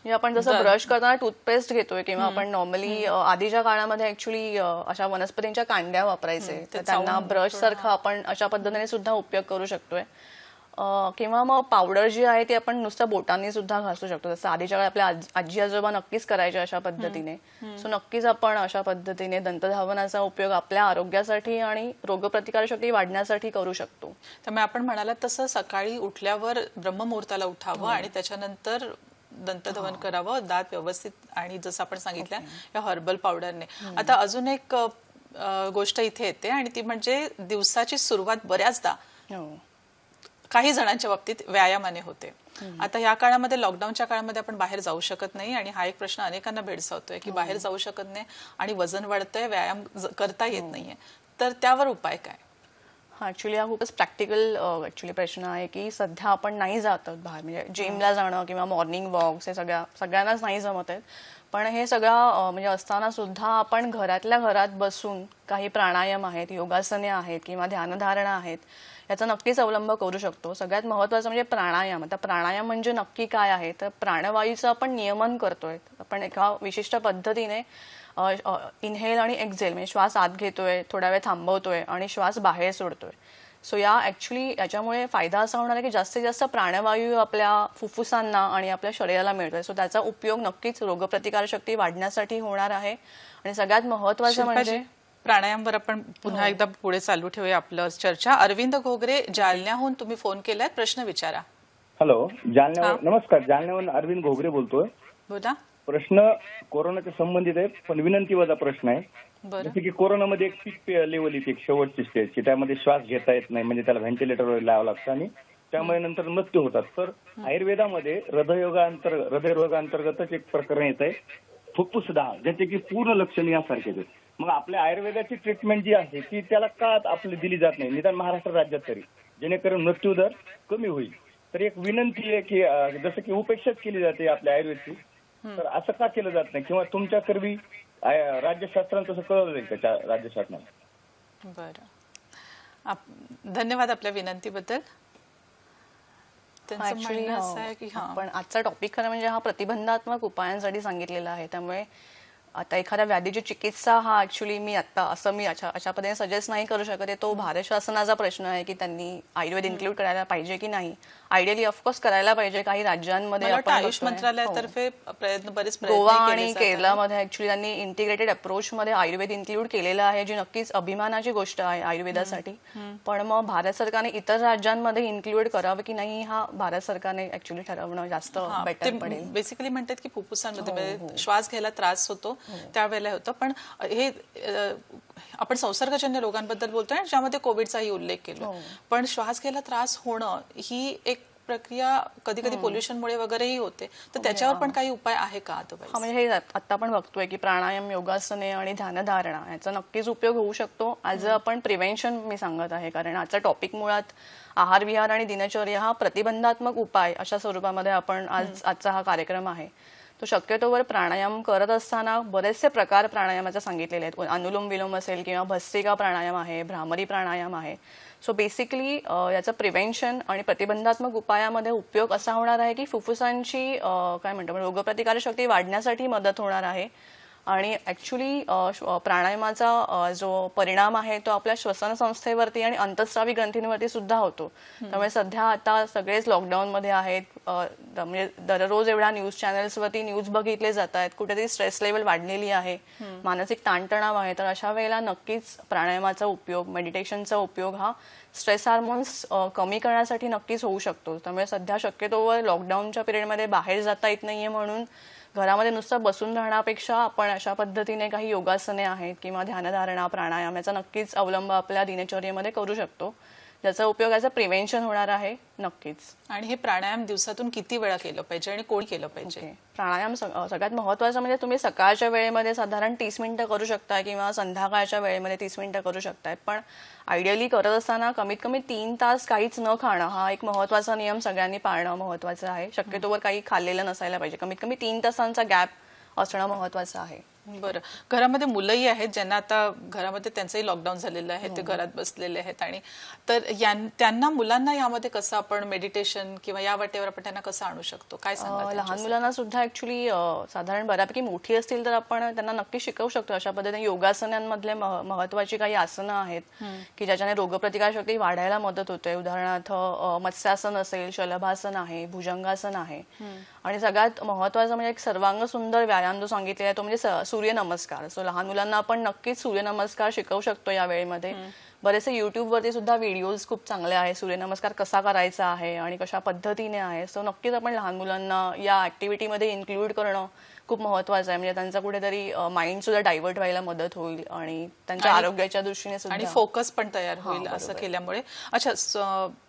[SPEAKER 2] आपण जसं ब्रश करताना टूथपेस्ट घेतोय किंवा आपण नॉर्मली आधीच्या काळामध्ये ऍक्च्युली अशा वनस्पतींच्या कांड्या वापरायचे, तर त्यांना ब्रश सारखा आपण अशा पद्धतीने सुद्धा उपयोग करू शकतोय. किंवा मग पावडर जी आहे ती आपण नुसतं बोटांनी सुद्धा घासू शकतो, जसं आधीच्या काळात आपल्या आजी आजोबा नक्कीच करायचे अशा पद्धतीने. सो नक्कीच आपण अशा पद्धतीने दंतधावनाचा उपयोग आपल्या आरोग्यासाठी आणि रोगप्रतिकारशक्ती वाढण्यासाठी करू शकतो.
[SPEAKER 1] त्यामुळे आपण म्हणालात तसं सकाळी उठल्यावर ब्रह्ममुहूर्ताला उठावं आणि त्याच्यानंतर दंतधवन करावं, दात व्यवस्थित, आणि जसं आपण सांगितलं या हर्बल पावडरने. आता अजून एक गोष्ट इथे येते आणि ती म्हणजे दिवसाची सुरुवात बऱ्याचदा काही जणांच्या बाबतीत व्यायामाने होते. आता या काळामध्ये, लॉकडाऊनच्या काळामध्ये आपण बाहेर जाऊ शकत नाही आणि हा एक प्रश्न अनेकांना भेडसावतोय की बाहेर जाऊ शकत नाही आणि वजन वाढतंय, व्यायाम करता येत नाहीये, तर त्यावर उपाय काय?
[SPEAKER 2] ऍक्च्युली हा खूपच प्रॅक्टिकल प्रश्न आहे की सध्या आपण नाही जात बाहेर, म्हणजे जिमला जाणं किंवा मॉर्निंग वॉक्स हे सगळ्यांनाच नाही जमत आहेत. पण हे सगळं म्हणजे असताना सुद्धा आपण घरातल्या घरात बसून काही प्राणायाम आहेत, योगासने आहेत किंवा ध्यानधारणा आहेत, याचा नक्कीच अवलंब करू शकतो. सगळ्यात महत्वाचं म्हणजे प्राणायाम. आता प्राणायाम म्हणजे नक्की काय आहे, तर प्राणवायूचं आपण नियमन करतोय. आपण एका विशिष्ट पद्धतीने इनहेल आणि एक्झेल म्हणजे श्वास आत घेतोय, थोडा वेळ थांबवतोय आणि श्वास बाहेर सोडतोय. सो याच्यामुळे फायदा असा होणार आहे की जास्तीत जास्त प्राणवायू आपल्या फुफ्फुसांना आणि आपल्या शरीराला मिळतोय. सो त्याचा उपयोग नक्कीच रोगप्रतिकारशक्ती वाढण्यासाठी होणार आहे. आणि सगळ्यात महत्वाचं म्हणजे
[SPEAKER 1] प्राणायामवर आपण पुन्हा एकदा पुढे चालू ठेवूया आपलं चर्चा. अरविंद घोगरे, जालन्याहून तुम्ही फोन केलाय, प्रश्न विचारा.
[SPEAKER 6] हॅलो, नमस्कार, जालन्याहून अरविंद घोगरे बोलतोय.
[SPEAKER 1] बोला.
[SPEAKER 6] प्रश्न कोरोनाच्या संबंधित आहे, पण विनंतीवजा प्रश्न आहे. जसं की कोरोनामध्ये एक पीक लेवल येते, एक शेवटची स्टेज की त्यामध्ये श्वास घेता येत नाही, म्हणजे त्याला व्हेंटिलेटरवर लावावं लागतं आणि त्यामुळे नंतर मृत्यू होतात. तर आयुर्वेदामध्ये हृदयरोगांतर्गतच एक प्रकरण येत आहे, फुफ्फुस दाह, ज्याचे की पूर्ण लक्षण यासारखेच आहेत. मग आपल्या आयुर्वेदाची ट्रीटमेंट जी आहे ती त्याला का आपली दिली जात नाही, निदान महाराष्ट्र राज्यात तरी, जेणेकरून मृत्यूदर कमी होईल. तर एक विनंती आहे की जसं की उपेक्षाच केली जाते आपल्या आयुर्वेदची, तर असं का केलं जात नाही, किंवा तुमच्या करवी राज्यशास्त्रानं तसं कळवलं जाईल त्याच्या राज्यशासनाला?
[SPEAKER 1] बरं, धन्यवाद आपल्या विनंतीबद्दल.
[SPEAKER 2] पण आजचा टॉपिक खरं म्हणजे हा प्रतिबंधात्मक उपायांसाठी सांगितलेला आहे. त्यामुळे आता एखाद्या व्याधीची चिकित्सा हा ऍक्च्युली मी अशा पद्धतीने सजेस्ट नाही करू शकत आहे. तो भारत शासनाचा प्रश्न आहे की त्यांनी आयुर्वेद इन्क्लूड करायला पाहिजे की नाही. आयडियली ऑफकोर्स करायला पाहिजे. काही राज्यांमध्ये
[SPEAKER 1] मला वाटतं
[SPEAKER 2] आपण
[SPEAKER 1] आयुष
[SPEAKER 2] बघतोय.
[SPEAKER 1] मंत्रालयातर्फे बरेच
[SPEAKER 2] गोवा
[SPEAKER 1] प्रयत्न
[SPEAKER 2] आणि
[SPEAKER 1] केले जातात.
[SPEAKER 2] केरळमध्ये ऍक्च्युली त्यांनी इंटिग्रेटेड अप्रोच मध्ये आयुर्वेद इन्क्लूड केलेलं आहे, जी नक्कीच अभिमानाची गोष्ट आहे आयुर्वेदासाठी. पण मग भारत सरकारने इतर राज्यांमध्ये इन्क्लूड करावं की नाही हा भारत सरकारने ऍक्च्युली ठरवणं जास्त बेटर पडेल.
[SPEAKER 1] बेसिकली म्हणतात की फुफ्फुसांमध्ये म्हणजे श्वास घ्यायला त्रास होतो त्यावेळेला होतं. पण हे आपण संसर्गजन्य रोगांबद्दल बोलतोय ज्यामध्ये कोविडचाही उल्लेख केला. पण श्वास घ्यायला त्रास होणं ही एक प्रक्रिया कधी कधी पोल्युशनमुळे वगैरेही होते. तर त्याच्यावर पण काही उपाय आहे का?
[SPEAKER 2] हा म्हणजे हे आता आपण बघतोय की प्राणायाम, योगासने आणि ध्यानधारणा याचा नक्कीच उपयोग होऊ शकतो. ॲज अ आपण प्रिव्हेन्शन मी सांगत आहे, कारण आजचा टॉपिक मुळात आहार विहार आणि दिनचर्या हा प्रतिबंधात्मक उपाय अशा स्वरूपामध्ये आपण आजचा हा कार्यक्रम आहे. तो शक्यतोवर प्राणायाम करत असताना बरेचसे प्रकार प्राणायामाचे सांगितलेले आहेत. अनुलोम विलोम असेल किंवा भस्त्रिका प्राणायाम आहे, भ्रामरी प्राणायाम आहे. सो बेसिकली याचं प्रिव्हेन्शन आणि प्रतिबंधात्मक उपायामध्ये उपयोग असा होणार आहे की फुफ्फुसांची काय म्हणतो रोगप्रतिकारक शक्ती वाढण्यासाठी मदत होणार आहे. आणि ऍक्च्युली प्राणायामाचा जो परिणाम आहे तो आपल्या श्वसन संस्थेवरती आणि अंतस्रावी ग्रंथींवरती सुद्धा होतो. त्यामुळे सध्या आता सगळेच लॉकडाऊनमध्ये आहेत. म्हणजे दररोज एवढ्या न्यूज चॅनल्सवरती न्यूज बघितले जात आहेत. कुठेतरी स्ट्रेस लेवल वाढलेली आहे, मानसिक ताणतणाव आहे. तर अशा वेळेला नक्कीच प्राणायामाचा उपयोग, मेडिटेशनचा उपयोग हा स्ट्रेस हार्मोन्स कमी करण्यासाठी नक्कीच होऊ शकतो. त्यामुळे सध्या शक्यतोवर लॉकडाऊनच्या पिरियडमध्ये बाहेर जाता येत नाहीये म्हणून घरामध्ये नुसतं बसून राहण्यापेक्षा आपण अशा पद्धतीने काही योगासने आहेत किंवा ध्यानधारणा, प्राणायाम याचा नक्कीच अवलंब आपल्या दिनचर्येमध्ये करू शकतो, ज्याचा उपयोग याचं प्रिव्हेन्शन होणार आहे नक्कीच.
[SPEAKER 1] आणि हे प्राणायाम दिवसातून किती वेळा केलं पाहिजे आणि कोणी केलं पाहिजे?
[SPEAKER 2] प्राणायाम सगळ्यात महत्वाचं म्हणजे तुम्ही सकाळच्या वेळेमध्ये साधारण 30 मिनिटं करू शकता किंवा संध्याकाळच्या वेळेमध्ये 30 मिनिटं करू शकताय. पण आयडियली करत असताना कमीत कमी 3 तास काहीच न खाणं हा एक महत्वाचा नियम सगळ्यांनी पाळणं महत्वाचं आहे. शक्यतोवर काही खाल्लेलं नसायला पाहिजे. कमीत कमी 3 तासांचा गॅप असणं महत्वाचं आहे.
[SPEAKER 1] बरं, घरामध्ये मुलंही आहेत ज्यांना आता घरामध्ये त्यांचंही लॉकडाऊन झालेलं आहे, ते घरात बसलेले आहेत. आणि तर त्यांना मुलांना यामध्ये कसं आपण मेडिटेशन किंवा या वाटेवर आपण त्यांना कसं आणू शकतो? काय सांगा?
[SPEAKER 2] लहान मुलांना सुद्धा ऍक्च्युली साधारण बऱ्यापैकी मोठी असतील तर आपण त्यांना नक्की शिकवू शकतो. अशा पद्धतीने योगासनांमधले महत्वाची काही आसनं आहेत की ज्याच्याने रोगप्रतिकार शक्ती वाढायला मदत होते. उदाहरणार्थ मत्स्यासन असेल, शलभासन आहे, भुजंगासन आहे. आणि सगळ्यात महत्वाचं म्हणजे एक सर्वांग सुंदर व्यायाम जो सांगितलेला आहे तो म्हणजे सूर्यनमस्कार. सो लहान मुलांना आपण नक्कीच सूर्यनमस्कार शिकवू शकतो या वेळेमध्ये. बरेचसे युट्यूबवरती सुद्धा व्हिडिओज खूप चांगले आहे, सूर्यनमस्कार कसा करायचा आहे आणि कशा पद्धतीने आहे. सो नक्कीच आपण लहान मुलांना या ऍक्टिव्हिटीमध्ये इन्क्लूड करणं खूप महत्वाचं आहे. म्हणजे त्यांचा कुठेतरी माइंड सुद्धा डायव्हर्ट व्हायला मदत होईल आणि त्यांच्या आरोग्याच्या दृष्टीने सुद्धा
[SPEAKER 1] आणि फोकस पण तयार होईल असं केल्यामुळे. अच्छा,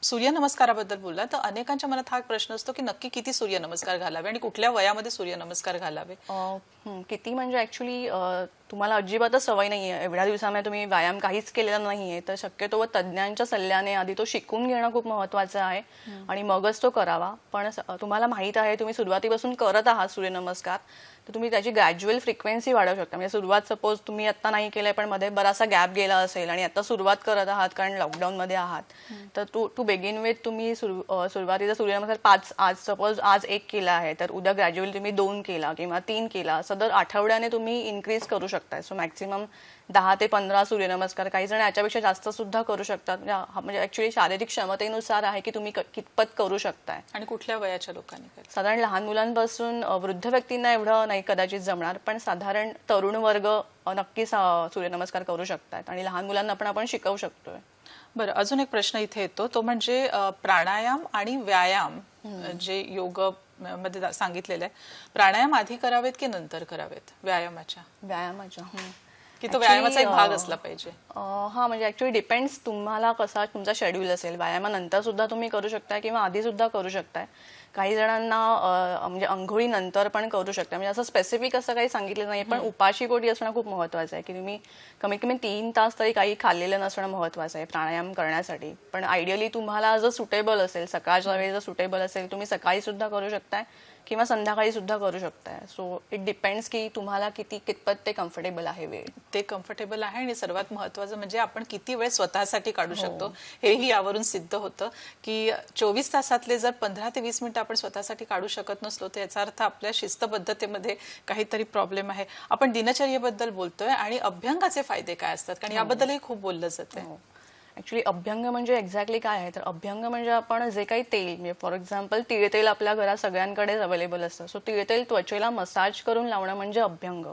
[SPEAKER 1] सूर्यनमस्काराबद्दल बोलला तर अनेकांच्या मनात हा प्रश्न असतो की नक्की किती सूर्यनमस्कार घालावे आणि कुठल्या वयामध्ये सूर्यनमस्कार घालावे?
[SPEAKER 2] किती म्हणजे ऍक्च्युली तुम्हाला अजिबातच सवय नाहीये, एवढ्या दिवसामध्ये तुम्ही व्यायाम काहीच केलेला नाहीये, तर शक्यतो तज्ज्ञांच्या सल्ल्याने आधी तो शिकून घेणं खूप महत्वाचं आहे आणि मगच तो करावा. पण तुम्हाला माहित आहे तुम्ही सुरुवातीपासून करत आहात सूर्यनमस्कार तर तुम्ही त्याची ग्रॅज्युअल फ्रिक्वेन्सी वाढवू शकता. म्हणजे सुरुवात सपोज तुम्ही आता नाही केलंय पण मध्ये बराचसा गॅप गेला असेल आणि आता सुरुवात करत आहात कारण लॉकडाऊनमध्ये आहात, तर टू बिगिन विथ तुम्ही सुरुवातीचा सूर्यनमस्कार आज सपोज आज 1 केला आहे तर उद्या ग्रॅज्युअली तुम्ही 2 केला किंवा 3 केला, असं दर आठवड्याने तुम्ही इन्क्रीज करू शकताय. सो मॅक्सिमम 10 ते 15 सूर्यनमस्कार, काही जण याच्यापेक्षा जास्त सुद्धा करू शकतात. म्हणजे ऍक्च्युली शारीरिक क्षमतेनुसार आहे की तुम्ही कितपत करू शकताय.
[SPEAKER 1] आणि कुठल्या वयाच्या लोकांनी?
[SPEAKER 2] साधारण लहान मुलांपासून वृद्ध व्यक्तींना एवढं नाही कदाचित जमणार, पण साधारण तरुण वर्ग नक्कीच सूर्यनमस्कार करू शकतात आणि लहान मुलांना पण आपण शिकवू शकतोय.
[SPEAKER 1] बरं, अजून एक प्रश्न इथे येतो तो म्हणजे प्राणायाम आणि व्यायाम जे योग मध्ये सांगितलेलं आहे, प्राणायाम आधी करावेत की नंतर करावेत व्यायामाच्या की तो व्यायामाचा एक भाग असला पाहिजे?
[SPEAKER 2] हा म्हणजे ऍक्च्युली डिपेंड्स तुम्हाला कसा तुमचा शेड्यूल असेल. व्यायामानंतर सुद्धा तुम्ही करू शकताय किंवा आधी सुद्धा करू शकताय. काही जणांना म्हणजे अंघोळीनंतर पण करू शकता. म्हणजे असं स्पेसिफिक असं काही सांगितलं नाही, पण उपाशी पोटी असणं खूप महत्वाचं आहे की तुम्ही कमीत कमी 3 तास तरी काही खाल्लेलं नसणं महत्वाचं आहे प्राणायाम करण्यासाठी. पण आयडियली तुम्हाला जर सुटेबल असेल, सकाळच्या वेळी जर सुटेबल असेल तुम्ही सकाळी सुद्धा करू शकताय किंवा संध्याकाळी सुद्धा करू शकताय. सो इट डिपेंड्स की तुम्हाला कितपत ते कम्फर्टेबल आहे वेळ.
[SPEAKER 1] ते कम्फर्टेबल आहे आणि सर्वात महत्वाचं म्हणजे आपण किती वेळ स्वतःसाठी काढू शकतो हेही यावरून सिद्ध होतं की 24 तासातले जर 15 ते 20 मिनिटं आपण स्वतःसाठी काढू शकत नसलो तर याचा अर्थ आपल्या शिस्तबद्धतेमध्ये काहीतरी प्रॉब्लेम आहे. आपण दिनचर्येबद्दल बोलतोय आणि अभ्यंगाचे फायदे काय असतात कारण याबद्दलही खूप बोललं जातं.
[SPEAKER 2] ऍक्च्युली अभ्यंग म्हणजे एक्झॅक्टली काय आहे तर अभ्यंग म्हणजे आपण जे काही तेल म्हणजे फॉर एक्झाम्पल तिळतेल आपल्या घरात सगळ्यांकडेच अवेलेबल असतं. सो तिळतेल त्वचेला मसाज करून लावणं म्हणजे अभ्यंग.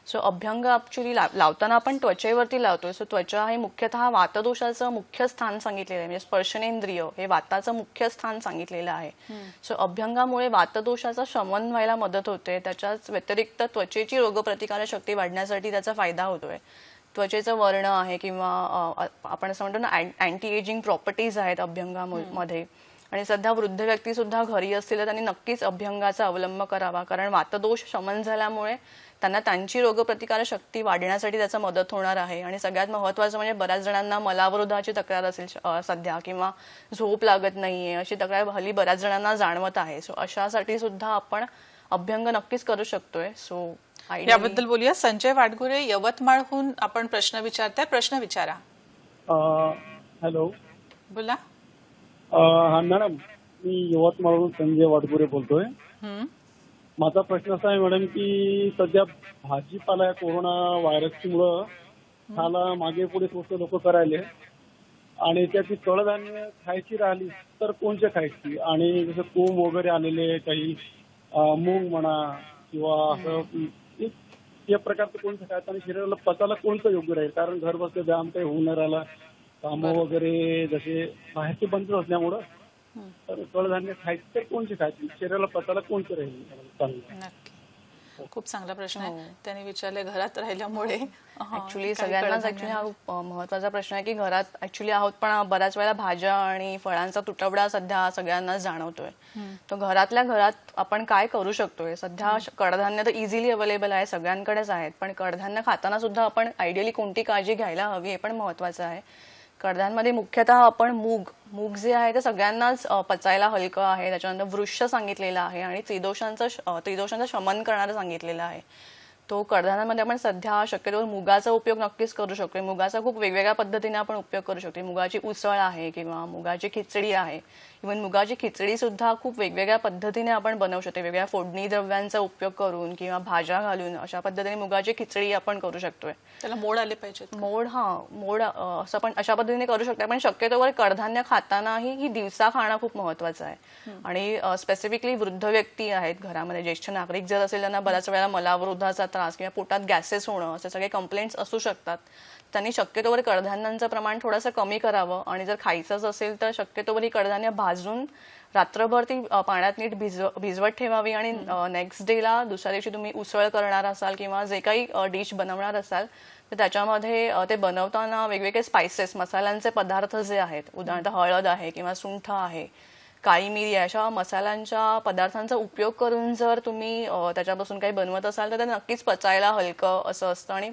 [SPEAKER 2] सो अभ्यंग ऍक्च्युली लावताना आपण त्वचेवरती लावतोय. सो त्वचा हे मुख्यतः वातदोषाचं मुख्य स्थान सांगितलेलं आहे म्हणजे स्पर्शनेंद्रिय हे वाताचं मुख्य स्थान सांगितलेलं आहे. सो अभ्यंगामुळे वातदोषाचा शमन व्हायला मदत होते. त्याच्याच व्यतिरिक्त त्वचेची रोगप्रतिकारक शक्ती वाढण्यासाठी त्याचा फायदा होतोय. त्वचेचं वर्ण आहे किंवा आपण असं म्हणतो ना अँटी एजिंग प्रॉपर्टीज आहेत अभ्यंगामध्ये. आणि सध्या वृद्ध व्यक्ती सुद्धा घरी असतील तर त्यांनी नक्कीच अभ्यंगाचा अवलंब करावा कारण वातदोष शमन झाल्यामुळे त्यांना त्यांची रोगप्रतिकारक शक्ती वाढण्यासाठी त्याचा मदत होणार आहे. आणि सगळ्यात महत्त्वाचं म्हणजे बऱ्याच जणांना मलावरोधाची तक्रार असेल सध्या किंवा झोप लागत नाहीये अशी तक्रार हल्ली बऱ्याच जणांना जाणवत आहे. सो अशासाठी सुद्धा आपण अभ्यंग नक्कीच करू शकतोय. सो
[SPEAKER 1] याबद्दल बोलूया. संजय वाडगुरे यवतमाळहून आपण प्रश्न विचारताय. प्रश्न विचारा.
[SPEAKER 3] हॅलो.
[SPEAKER 1] बोला.
[SPEAKER 3] हा मॅडम, मी यवतमाळहून संजय वाडगुरे बोलतोय. माझा प्रश्न असा आहे मॅडम की सध्या भाजीपाला या कोरोना व्हायरसमुळं खायला मागे पुढे थोडं लोक करायले आणि त्याची कडधान्य खायची राहिली तर कोणत्या खायची आणि जसं कोंब वगैरे आलेले काही मूग म्हणा किंवा असं या प्रकारचं कोणतं खायचं आणि शरीराला पचायला कोणतं योग्य राहील कारण घर बसल्या व्यायाम काही होऊन राहिला कामं वगैरे जसे बाहेरचे बंद असल्यामुळं तर कडधान्य खायचे तर कोणते खायचे शरीराला पचायला कोणतं राहील चांगलं.
[SPEAKER 1] नक्की. खूप चांगला प्रश्न आहे त्यांनी विचारले. घरात राहिल्यामुळे
[SPEAKER 2] ऍक्च्युली सगळ्यांनाच ऍक्च्युली हा महत्वाचा प्रश्न आहे की घरात ऍक्च्युली आहोत पण बऱ्याच वेळा भाज्या आणि फळांचा तुटवडा सध्या सगळ्यांनाच जाणवतोय. तर घरातल्या घरात आपण काय करू शकतोय. सध्या कडधान्य तर इझिली अवेलेबल आहे सगळ्यांकडेच आहेत पण कडधान्य खाताना सुद्धा आपण आयडियली कोणती काळजी घ्यायला हवी हे पण महत्वाचं आहे. कडधान्यांमध्ये मुख्यतः आपण मूग जे आहे ते सगळ्यांनाच पचायला हलकं आहे. त्याच्यानंतर वृक्ष सांगितलेलं आहे आणि त्रिदोषांचं शमन करणारं सांगितलेलं आहे. तो कडधान्यांमध्ये आपण सध्या शक्यतो मुगाचा उपयोग नक्कीच करू शकतो. मुगाचा खूप वेगवेगळ्या पद्धतीने आपण उपयोग करू शकतो. मुगाची उसळ आहे किंवा मुगाची खिचडी आहे. इव्हन मुगाची खिचडी सुद्धा खूप वेगवेगळ्या पद्धतीने आपण बनवू शकतो. वेगवेगळ्या फोडणी द्रव्यांचा उपयोग करून किंवा भाज्या घालून अशा पद्धतीने मुगाची खिचडी आपण करू शकतोय.
[SPEAKER 1] त्याला मोड आले पाहिजेत.
[SPEAKER 2] मोड असं पण अशा पद्धतीने करू शकतो. पण शक्यतोवर कडधान्य खातानाही ही दिवसा खाणं खूप महत्वाचं आहे. आणि स्पेसिफिकली वृद्ध व्यक्ती आहेत घरामध्ये ज्येष्ठ नागरिक जर असेल त्यांना बऱ्याच वेळेला मलावरोधाचा त्रास किंवा पोटात गॅसेस होणं असे सगळे कंप्लेंट्स असू शकतात. त्यांनी शक्यतोवर कडधान्यांचं प्रमाण थोडंसं कमी करावं आणि जर खायचंच असेल तर शक्यतोवर ही कडधान्य भाजून रात्रभर ती पाण्यात नीट भिजवत ठेवावी आणि नेक्स्ट डेला दुसऱ्या दिवशी तुम्ही उसळ करणार असाल किंवा जे काही डिश बनवणार असाल तर त्याच्यामध्ये ते बनवताना वेगवेगळे स्पायसेस मसाल्यांचे पदार्थ जे आहेत उदाहरणार्थ हळद आहे किंवा सुंठ आहे काळी मिरी अशा मसाल्यांच्या पदार्थांचा उपयोग करून जर तुम्ही त्याच्यापासून काही बनवत असाल तर ते नक्कीच पचायला हलकं असं असतं आणि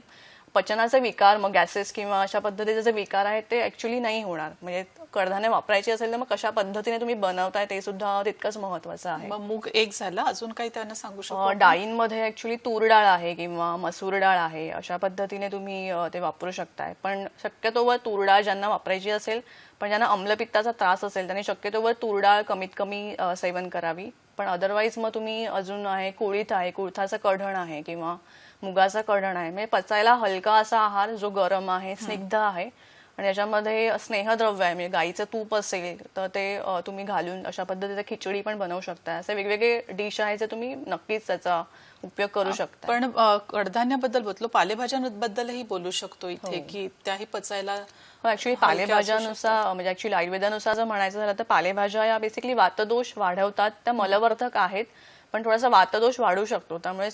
[SPEAKER 2] पचनाचे विकार मग गॅसेस किंवा अशा पद्धतीचे जे विकार आहेत ते ऍक्च्युली नाही होणार. म्हणजे कडधान्य वापरायची असेल तर मग कशा पद्धतीने तुम्ही बनवताय ते सुद्धा तितकंच महत्वाचं आहे.
[SPEAKER 1] मग मूग एक झाला. अजून काही त्यांना सांगू शकतो.
[SPEAKER 2] डाळींमध्ये ऍक्च्युली तूर डाळ आहे किंवा मसूर डाळ आहे अशा पद्धतीने तुम्ही ते वापरू शकताय. पण शक्यतोवर तूर डाळ ज्यांना वापरायची असेल पण ज्यांना अम्लपित्ताचा त्रास असेल त्यांनी शक्यतोवर तूर डाळ कमीत कमी सेवन करावी. पण अदरवाईज मग तुम्ही अजून आहे कुळीथ आहे कुळथाचं कढण आहे किंवा मुगाचा कढण आहे म्हणजे पचायला हलका असा आहार जो गरम आहे स्निग्ध आहे आणि याच्यामध्ये स्नेहद्रव्य आहे म्हणजे गाईचं तूप असेल तर ते तुम्ही घालून अशा पद्धतीचं खिचडी पण बनवू शकता. असे वेगवेगळे डिश आहे जे तुम्ही नक्कीच त्याचा उपयोग करू शकता.
[SPEAKER 1] पण कडधान्याबद्दल बोललो पालेभाज्यांबद्दलही बोलू शकतो इथे की त्याही पचायला.
[SPEAKER 2] ऍक्च्युली पालेभाज्यानुसार म्हणजे ऍक्च्युली आयुर्वेदानुसार जर म्हणायचं झालं तर पालेभाज्या या बेसिकली वातदोष वाढवतात. त्या मलवर्धक आहेत पण थोडासा वातदोष वाढू शकतो. त्यामुळे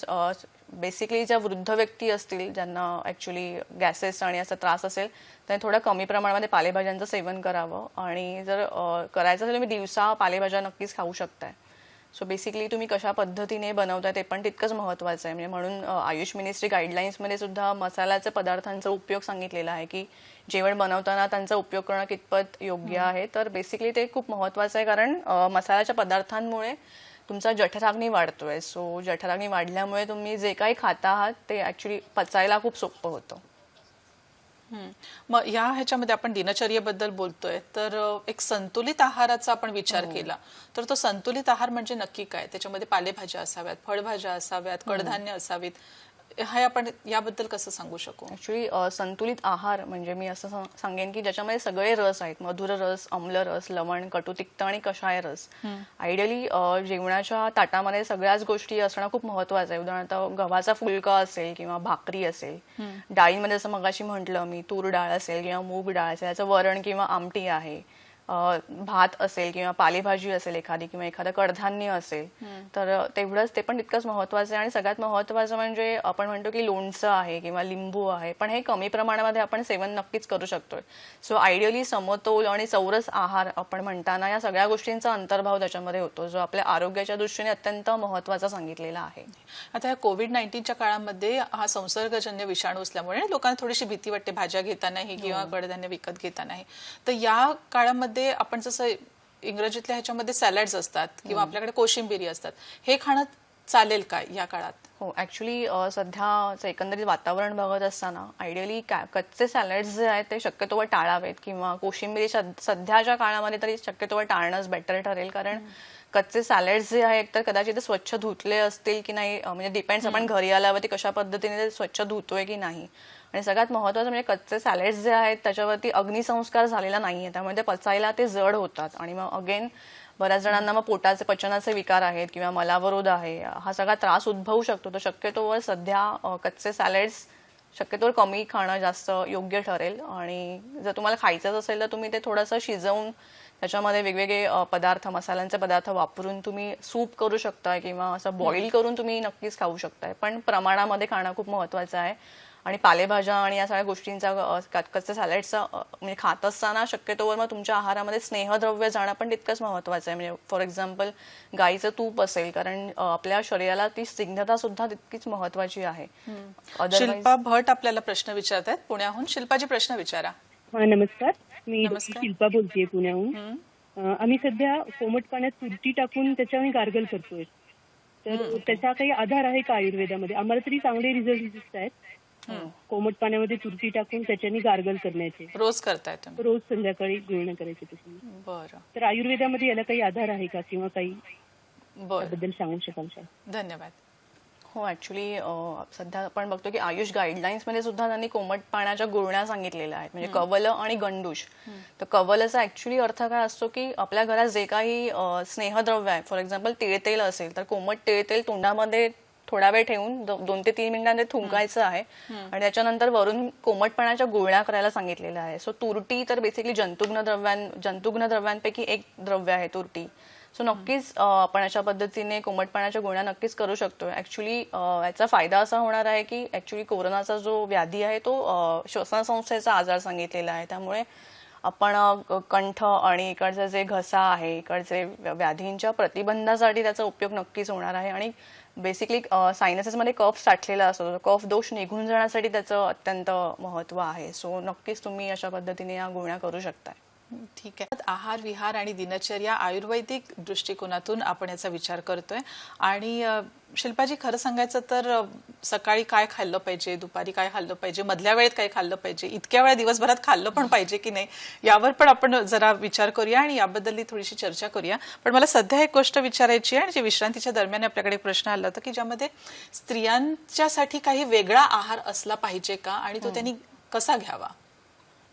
[SPEAKER 2] बेसिकली ज्या वृद्ध व्यक्ती असतील ज्यांना ऍक्च्युली गॅसेस आणि असा त्रास असेल त्यांनी थोडं कमी प्रमाणामध्ये पालेभाज्यांचं सेवन करावं आणि जर करायचं असेल तुम्ही दिवसा पालेभाज्या नक्कीच खाऊ शकताय. सो बेसिकली तुम्ही कशा पद्धतीने बनवताय ते पण तितकंच महत्वाचं आहे. म्हणजे म्हणून आयुष मिनिस्ट्री गाईडलाईन्समध्ये सुद्धा मसाल्याच्या पदार्थांचा उपयोग सांगितलेला आहे की जेवण बनवताना त्यांचा उपयोग करणं कितपत योग्य आहे. तर बेसिकली ते खूप महत्वाचं आहे कारण मसाल्याच्या पदार्थांमुळे तुमचा जठराग्नी वाढतोय. सो जठराग्नी वाढल्यामुळे तुम्ही जे काही खाता आहात ते ऍक्च्युली पचायला खूप सोपं होतं.
[SPEAKER 1] मग या ह्याच्यामध्ये आपण दिनचर्येबद्दल बोलतोय तर एक संतुलित आहाराचा आपण विचार केला तर तो संतुलित आहार म्हणजे नक्की काय? त्याच्यामध्ये पालेभाज्या असाव्यात, फळभाज्या असाव्यात, कडधान्य असावीत, हे आपण याबद्दल कसं सांगू शकू?
[SPEAKER 2] ऍक्च्युली संतुलित आहार म्हणजे मी असं सांगेन की ज्याच्यामध्ये सगळे रस आहेत, मधुर रस, आम्ल रस, लवण, कटू, तिक्त आणि कषाय रस. आयडियली जेवणाच्या ताटामध्ये सगळ्याच गोष्टी असणं खूप महत्वाचं आहे. उदाहरणार्थ गव्हाचा फुलका असेल किंवा भाकरी असेल, डाळीमध्ये जसं मगाशी म्हटलं मी, तूर डाळ असेल किंवा मूग डाळ असेल, त्याचं वरण किंवा आमटी आहे, भात असेल किंवा पालेभाजी असेल एखादी किंवा एखादं कडधान्य असेल, तर तेवढंच ते पण तितकंच महत्वाचं आहे. आणि सगळ्यात महत्वाचं म्हणजे आपण म्हणतो की लोणचं आहे किंवा लिंबू आहे, पण हे कमी प्रमाणामध्ये आपण सेवन नक्कीच करू शकतोय. सो आयडियली समतोल आणि चौरस आहार आपण म्हणताना या सगळ्या गोष्टींचा अंतर्भाव त्याच्यामध्ये होतो, जो आपल्या आरोग्याच्या दृष्टीने अत्यंत महत्वाचा सांगितलेला आहे.
[SPEAKER 1] आता या कोविड-19च्या काळामध्ये हा संसर्गजन्य विषाणू असल्यामुळे लोकांना थोडीशी भीती वाटते भाज्या घेतानाही किंवा कडधान्य विकत घेतानाही. तर या काळामध्ये आपण जसं इंग्रजीतल्या ह्याच्यामध्ये सॅलड्स असतात किंवा आपल्याकडे कोशिंबिरी असतात, हे खाणं चालेल काय या काळात?
[SPEAKER 2] हो, ऍक्च्युली सध्याचं एकंदरीत वातावरण बघत असताना आयडियली कच्चे सॅलड्स जे आहेत ते शक्यतोवर टाळावेत किंवा कोशिंबिरी सध्याच्या काळामध्ये तरी शक्यतोवर टाळणंच बेटर ठरेल. कारण कच्चे सॅलड्स जे आहेत तर कदाचित ते स्वच्छ धुतले असतील की नाही, म्हणजे डिपेंड्स आपण घरी आल्यावरती कशा पद्धतीने ते स्वच्छ धुतोय की नाही. आणि सगळ्यात महत्वाचं म्हणजे कच्चे सॅलड्स जे आहेत त्याच्यावरती अग्निसंस्कार झालेला नाहीये, त्यामुळे ते पचायला ते जड होतात. आणि मग अगेन बऱ्याच जणांना मग पोटाचे पचनाचे विकार आहेत किंवा मलावरोध आहे, हा सगळा त्रास उद्भवू शकतो. तर शक्यतोवर सध्या कच्चे सॅलड्स शक्यतोवर कमी खाणं जास्त योग्य ठरेल. आणि जर तुम्हाला खायचंच असेल तर तुम्ही ते थोडंसं शिजवून त्याच्यामध्ये वेगवेगळे पदार्थ, मसाल्यांचे पदार्थ वापरून तुम्ही सूप करू शकताय किंवा असं बॉईल करून तुम्ही नक्कीच खाऊ शकताय, पण प्रमाणामध्ये खाणं खूप महत्वाचं आहे. आणि पालेभाज्या आणि या सगळ्या गोष्टींचा कच्च्या सॅलडचा म्हणजे खात असताना शक्यतोवर मग तुमच्या आहारामध्ये स्नेहद्रव्य जाणं पण तितकंच महत्वाचं आहे. म्हणजे फॉर एक्झाम्पल गाईचं तूप असेल, कारण आपल्या शरीराला ती स्निग्धता सुद्धा तितकीच महत्वाची आहे.
[SPEAKER 1] शिल्पा भट आपल्याला प्रश्न विचारतात पुण्याहून. शिल्पाजी प्रश्न विचारा.
[SPEAKER 7] नमस्कार, मी
[SPEAKER 1] नमस्कार.
[SPEAKER 7] शिल्पा बोलतेय पुण्याहून. आम्ही सध्या कोमट पाण्यात तुरटी टाकून त्याच्यावर गार्गल करतोय, तर त्याचा काही आधार आहे का आयुर्वेदामध्ये? आम्हाला तरी चांगले रिझल्ट दिसत आहेत कोमट पाण्यामध्ये तुरटी टाकून त्याच्याने गार्गल करण्याचे.
[SPEAKER 1] रोज करताय तुम्ही?
[SPEAKER 7] रोज संध्याकाळी गुळण्या करायचे त्याच्याने.
[SPEAKER 1] बरं,
[SPEAKER 7] तर आयुर्वेदामध्ये याला काही आधार आहे का किंवा काही
[SPEAKER 1] बरं,
[SPEAKER 7] बद्दल सांगू शकाल का?
[SPEAKER 1] धन्यवाद.
[SPEAKER 2] हो, ऍक्च्युली सध्या आपण बघतो की आयुष गाईडलाईन्स मध्ये सुद्धा त्यांनी कोमट पाण्याच्या गुळण्या सांगितलेल्या आहेत, म्हणजे कवल आणि गंडूश. तर कवलचा ऍक्च्युली अर्थ काय असतो की आपल्या घरात जे काही स्नेहद्रव्य आहे, फॉर एक्झाम्पल तिळतेल असेल तर कोमट तिळतेल तोंडामध्ये थोडा वेळ ठेवून 2 ते 3 मिनिटांमध्ये थुंकायचं आहे आणि त्याच्यानंतर वरून कोमट पाण्याच्या गुळण्या करायला सांगितलेल्या आहे. सो तुरटी तर बेसिकली जंतुग्न द्रव्यांपैकी एक द्रव्य आहे तुरटी. सो नक्कीच आपण अशा पद्धतीने कोमट पाण्याच्या गुळण्या नक्कीच करू शकतो. ऍक्च्युली याचा फायदा असा होणार आहे की ऍक्च्युली कोरोनाचा जो व्याधी आहे तो श्वसनसंस्थेचा आजार सांगितलेला आहे, त्यामुळे आपण कंठ आणि इकडचे जे घसा आहे, इकडचे व्याधींच्या प्रतिबंधासाठी त्याचा उपयोग नक्कीच होणार आहे. आणि बेसिकली सायनसेसमध्ये कफ साठलेला असतो, कफ दोष निघून जाण्यासाठी त्याचं अत्यंत महत्व आहे. सो नक्कीच तुम्ही अशा पद्धतीने या गुळण्या करू शकताय.
[SPEAKER 1] ठीक आहे. आहार विहार आणि दिनचर्या आयुर्वेदिक दृष्टिकोनातून आपण याचा विचार करतोय. आणि शिल्पाजी, खरं सांगायचं तर सकाळी काय खाल्लं पाहिजे, दुपारी काय खाल्लं पाहिजे, मधल्या वेळेत काय खाल्लं पाहिजे, इतक्या वेळा दिवसभरात खाल्लं पण पाहिजे की नाही, यावर पण आपण जरा विचार करूया आणि याबद्दल थोडीशी चर्चा करूया. पण मला सध्या एक गोष्ट विचारायची आहे, आणि जे विश्रांतीच्या दरम्यान आपल्याकडे प्रश्न आला होता की ज्यामध्ये स्त्रियांच्यासाठी काही वेगळा आहार असला पाहिजे का आणि तो त्यांनी कसा घ्यावा?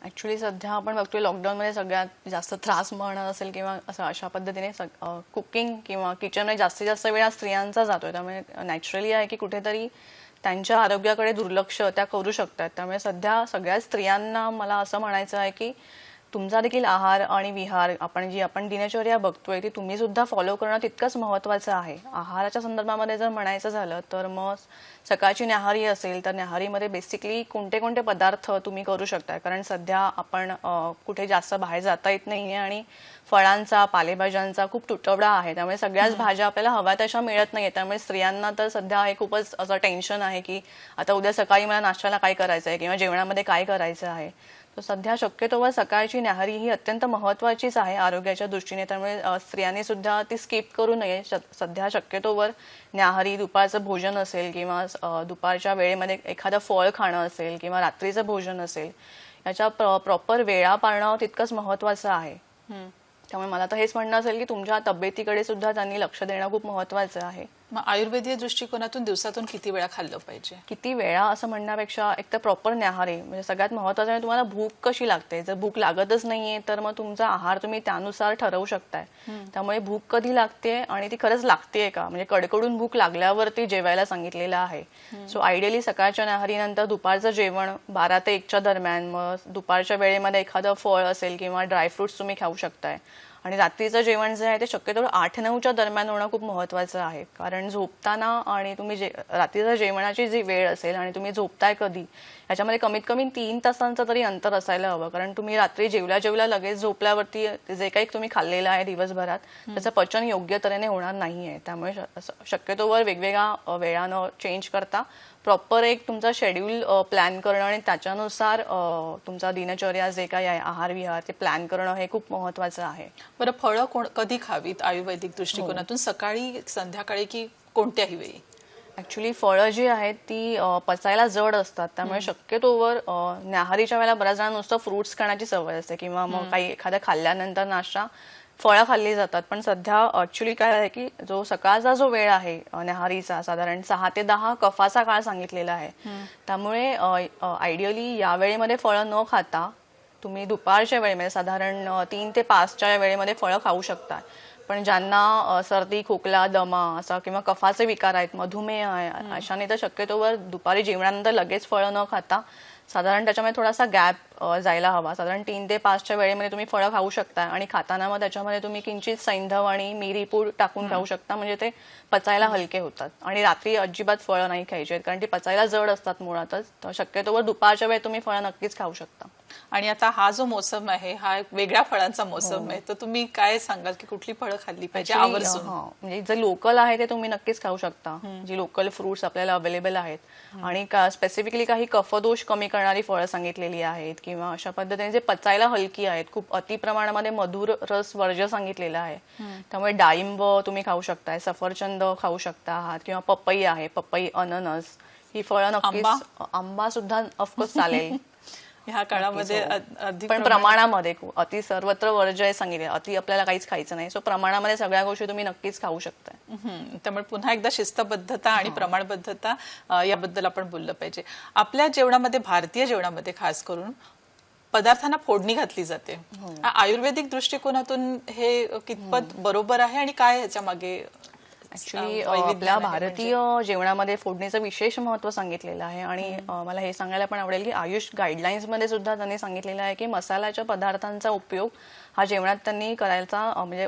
[SPEAKER 2] ऍक्च्युली सध्या आपण बघतोय लॉकडाऊनमध्ये सगळ्यात जास्त त्रास म्हणत असेल किंवा असं अशा पद्धतीने कुकिंग किंवा किचनमध्ये जास्तीत जास्त वेळा स्त्रियांचा जातोय, त्यामुळे नॅचरली आहे की कुठेतरी त्यांच्या आरोग्याकडे दुर्लक्ष त्या करू शकतात. त्यामुळे सध्या सगळ्या स्त्रियांना मला असं म्हणायचं आहे की तुमचा देखील आहार आणि विहार आपण दिनचर्या बघतोय ती तुम्ही सुद्धा फॉलो करणं तितकंच महत्वाचं आहे. आहाराच्या संदर्भामध्ये जर म्हणायचं झालं तर मग सकाळची न्याहारी असेल तर न्याहारीमध्ये बेसिकली कोणते कोणते पदार्थ तुम्ही करू शकता, कारण सध्या आपण कुठे जास्त बाहेर जाता येत नाहीये आणि फळांचा, पालेभाज्यांचा खूप तुटवडा आहे, त्यामुळे सगळ्याच भाज्या आपल्याला हव्या तशा मिळत नाहीये. त्यामुळे स्त्रियांना तर सध्या हे खूपच असं टेन्शन आहे की आता उद्या सकाळी मला नाश्त्याला काय करायचं आहे किंवा जेवणामध्ये काय करायचं आहे. तर सध्या शक्यतोवर सकाळची न्याहारी ही अत्यंत महत्त्वाचीच आहे आरोग्याच्या दृष्टीने. त्यामुळे स्त्रियांनी सुद्धा ती स्किप करू नये. सध्या शक्यतोवर न्याहारी, दुपारचं भोजन असेल किंवा दुपारच्या वेळेमध्ये एखादं फळ खाणं असेल किंवा रात्रीचं भोजन असेल, याच्या प्रॉपर वेळा पाळणं तितकंच महत्त्वाचं आहे. त्यामुळे मला तर हेच म्हणणं असेल की तुमच्या तब्येतीकडे सुद्धा त्यांनी लक्ष देणं खूप महत्त्वाचं आहे.
[SPEAKER 1] मग आयुर्वेदीय दृष्टिकोनातून दिवसातून किती वेळा खाल्लं पाहिजे?
[SPEAKER 2] किती वेळा असं म्हणण्यापेक्षा एक तर प्रॉपर न्याहारी, म्हणजे सगळ्यात महत्त्वाचं आहे तुम्हाला भूक कशी लागते. जर भूक लागतच नाहीये तर मग तुमचा आहार तुम्ही त्यानुसार ठरवू शकताय. त्यामुळे भूक कधी लागते आणि ती खरंच लागतेय का, म्हणजे कडकडून भूक लागल्यावरती जेवायला सांगितलेलं आहे. सो आयडियली सकाळच्या न्याहारीनंतर दुपारचं जेवण 12 ते 1च्या दरम्यान, मग दुपारच्या वेळेमध्ये एखादं फळ असेल किंवा ड्रायफ्रुट्स तुम्ही खाऊ शकताय. आणि रात्रीचं जेवण जे आहे ते शक्यतो 8-9च्या दरम्यान होणं खूप महत्त्वाचं आहे. कारण झोपताना आणि तुम्ही रात्रीच्या जेवणाची जी वेळ असेल आणि तुम्ही झोपताय कधी, याच्यामध्ये कमीत कमी 3 तासांचं तरी अंतर असायला हवं. कारण तुम्ही रात्री जेवल्या लगेच झोपल्यावरती जे काही तुम्ही खाल्लेलं आहे दिवसभरात त्याचं पचन योग्य तऱ्हेने होणार नाहीये. त्यामुळे शक्यतोवर वेगवेगळ्या वेळानं चेंज करता प्रॉपर एक तुमचा शेड्यूल प्लॅन करणं आणि त्याच्यानुसार तुमचा दिनचर्या जे काही आहे आहार विहार ते प्लॅन करणं हे खूप महत्त्वाचं आहे.
[SPEAKER 1] बरं, फळं कधी खावीत आयुर्वेदिक दृष्टिकोनातून? सकाळी, संध्याकाळी की कोणत्याही वेळी?
[SPEAKER 2] ऍक्च्युली फळं जी आहेत ती पचायला जड असतात. त्यामुळे शक्यतोवर न्याहारीच्या वेळेला बऱ्याच जणांना नुसतं फ्रुट्स खाण्याची सवय असते किंवा मग काही एखाद्या खाल्ल्यानंतर नाश्ता फळं खाल्ली जातात. पण सध्या ऍक्च्युली काय आहे की जो सकाळचा जो वेळ आहे न्याहारीचा साधारण 6 ते 10 कफाचा काळ सांगितलेला आहे. त्यामुळे आयडियली या वेळेमध्ये फळं न खाता तुम्ही दुपारच्या वेळेमध्ये साधारण 3 ते 5च्या वेळेमध्ये फळं खाऊ शकता. पण ज्यांना सर्दी, खोकला, दमा असा किंवा कफाचे विकार आहेत, मधुमेह आहे, अशाने तर शक्यतोवर दुपारी जेवणानंतर लगेच फळं न खाता साधारण त्याच्यामध्ये थोडासा गॅप जायला हवा. साधारण 3 ते 5च्या वेळेमध्ये तुम्ही फळं खाऊ शकता आणि खाताना मग त्याच्यामध्ये तुम्ही किंचित सैंधव आणि मिरीपूड टाकून खाऊ शकता, म्हणजे ते पचायला हलके होतात. आणि रात्री अजिबात फळं नाही खायची आहेत कारण ती पचायला जड असतात मुळातच. तर शक्यतोवर दुपारच्या वेळेत तुम्ही फळं नक्कीच खाऊ शकता.
[SPEAKER 1] आणि आता हा जो मोसम आहे हा एक वेगळ्या फळांचा मोसम आहे, तर तुम्ही काय सांगाल की कुठली फळं खाल्ली पाहिजे आवर्जून?
[SPEAKER 2] म्हणजे जे लोकल आहे ते तुम्ही नक्कीच खाऊ शकता. जी लोकल फ्रुट्स आपल्याला अवेलेबल आहेत आणि स्पेसिफिकली काही कफदोष कमी करणारी फळं सांगितलेली आहेत किंवा अशा पद्धतीने जे पचायला हलकी आहेत. खूप अति प्रमाणामध्ये मधुर रस वर्ज्य सांगितलेला आहे. त्यामुळे डाळिंब तुम्ही खाऊ शकताय, सफरचंद खाऊ शकता आहात किंवा पपई आहे, पपई, अननस ही फळं नक्कीच. आंबा सुद्धा ऑफकोर्स चालेल
[SPEAKER 1] ह्या काळामध्ये.
[SPEAKER 2] पण प्रमाणामध्ये. अति सर्वत्र वर्ज्य आहे सांगितले, अति आपल्याला काहीच खायचं नाही. सो प्रमाणामध्ये सगळ्या गोष्टी तुम्ही नक्कीच खाऊ शकताय.
[SPEAKER 1] त्यामुळे पुन्हा एकदा शिस्तबद्धता आणि प्रमाणबद्धता याबद्दल आपण बोललं पाहिजे. आपल्या जेवणामध्ये, भारतीय जेवणामध्ये खास करून पदार्थांना फोडणी घातली जाते. आयुर्वेदिक दृष्टिकोनातून हे कितपत बरोबर आहे आणि काय ह्याच्या मागे?
[SPEAKER 2] ऍक्च्युली आपल्या भारतीय जेवणामध्ये फोडणीचं विशेष महत्त्व सांगितलेलं आहे. आणि मला हे सांगायला पण आवडेल की आयुष गाईडलाईन्समध्ये सुद्धा त्यांनी सांगितलेलं आहे की मसाल्याच्या पदार्थांचा उपयोग हा जेवणात त्यांनी करायचा म्हणजे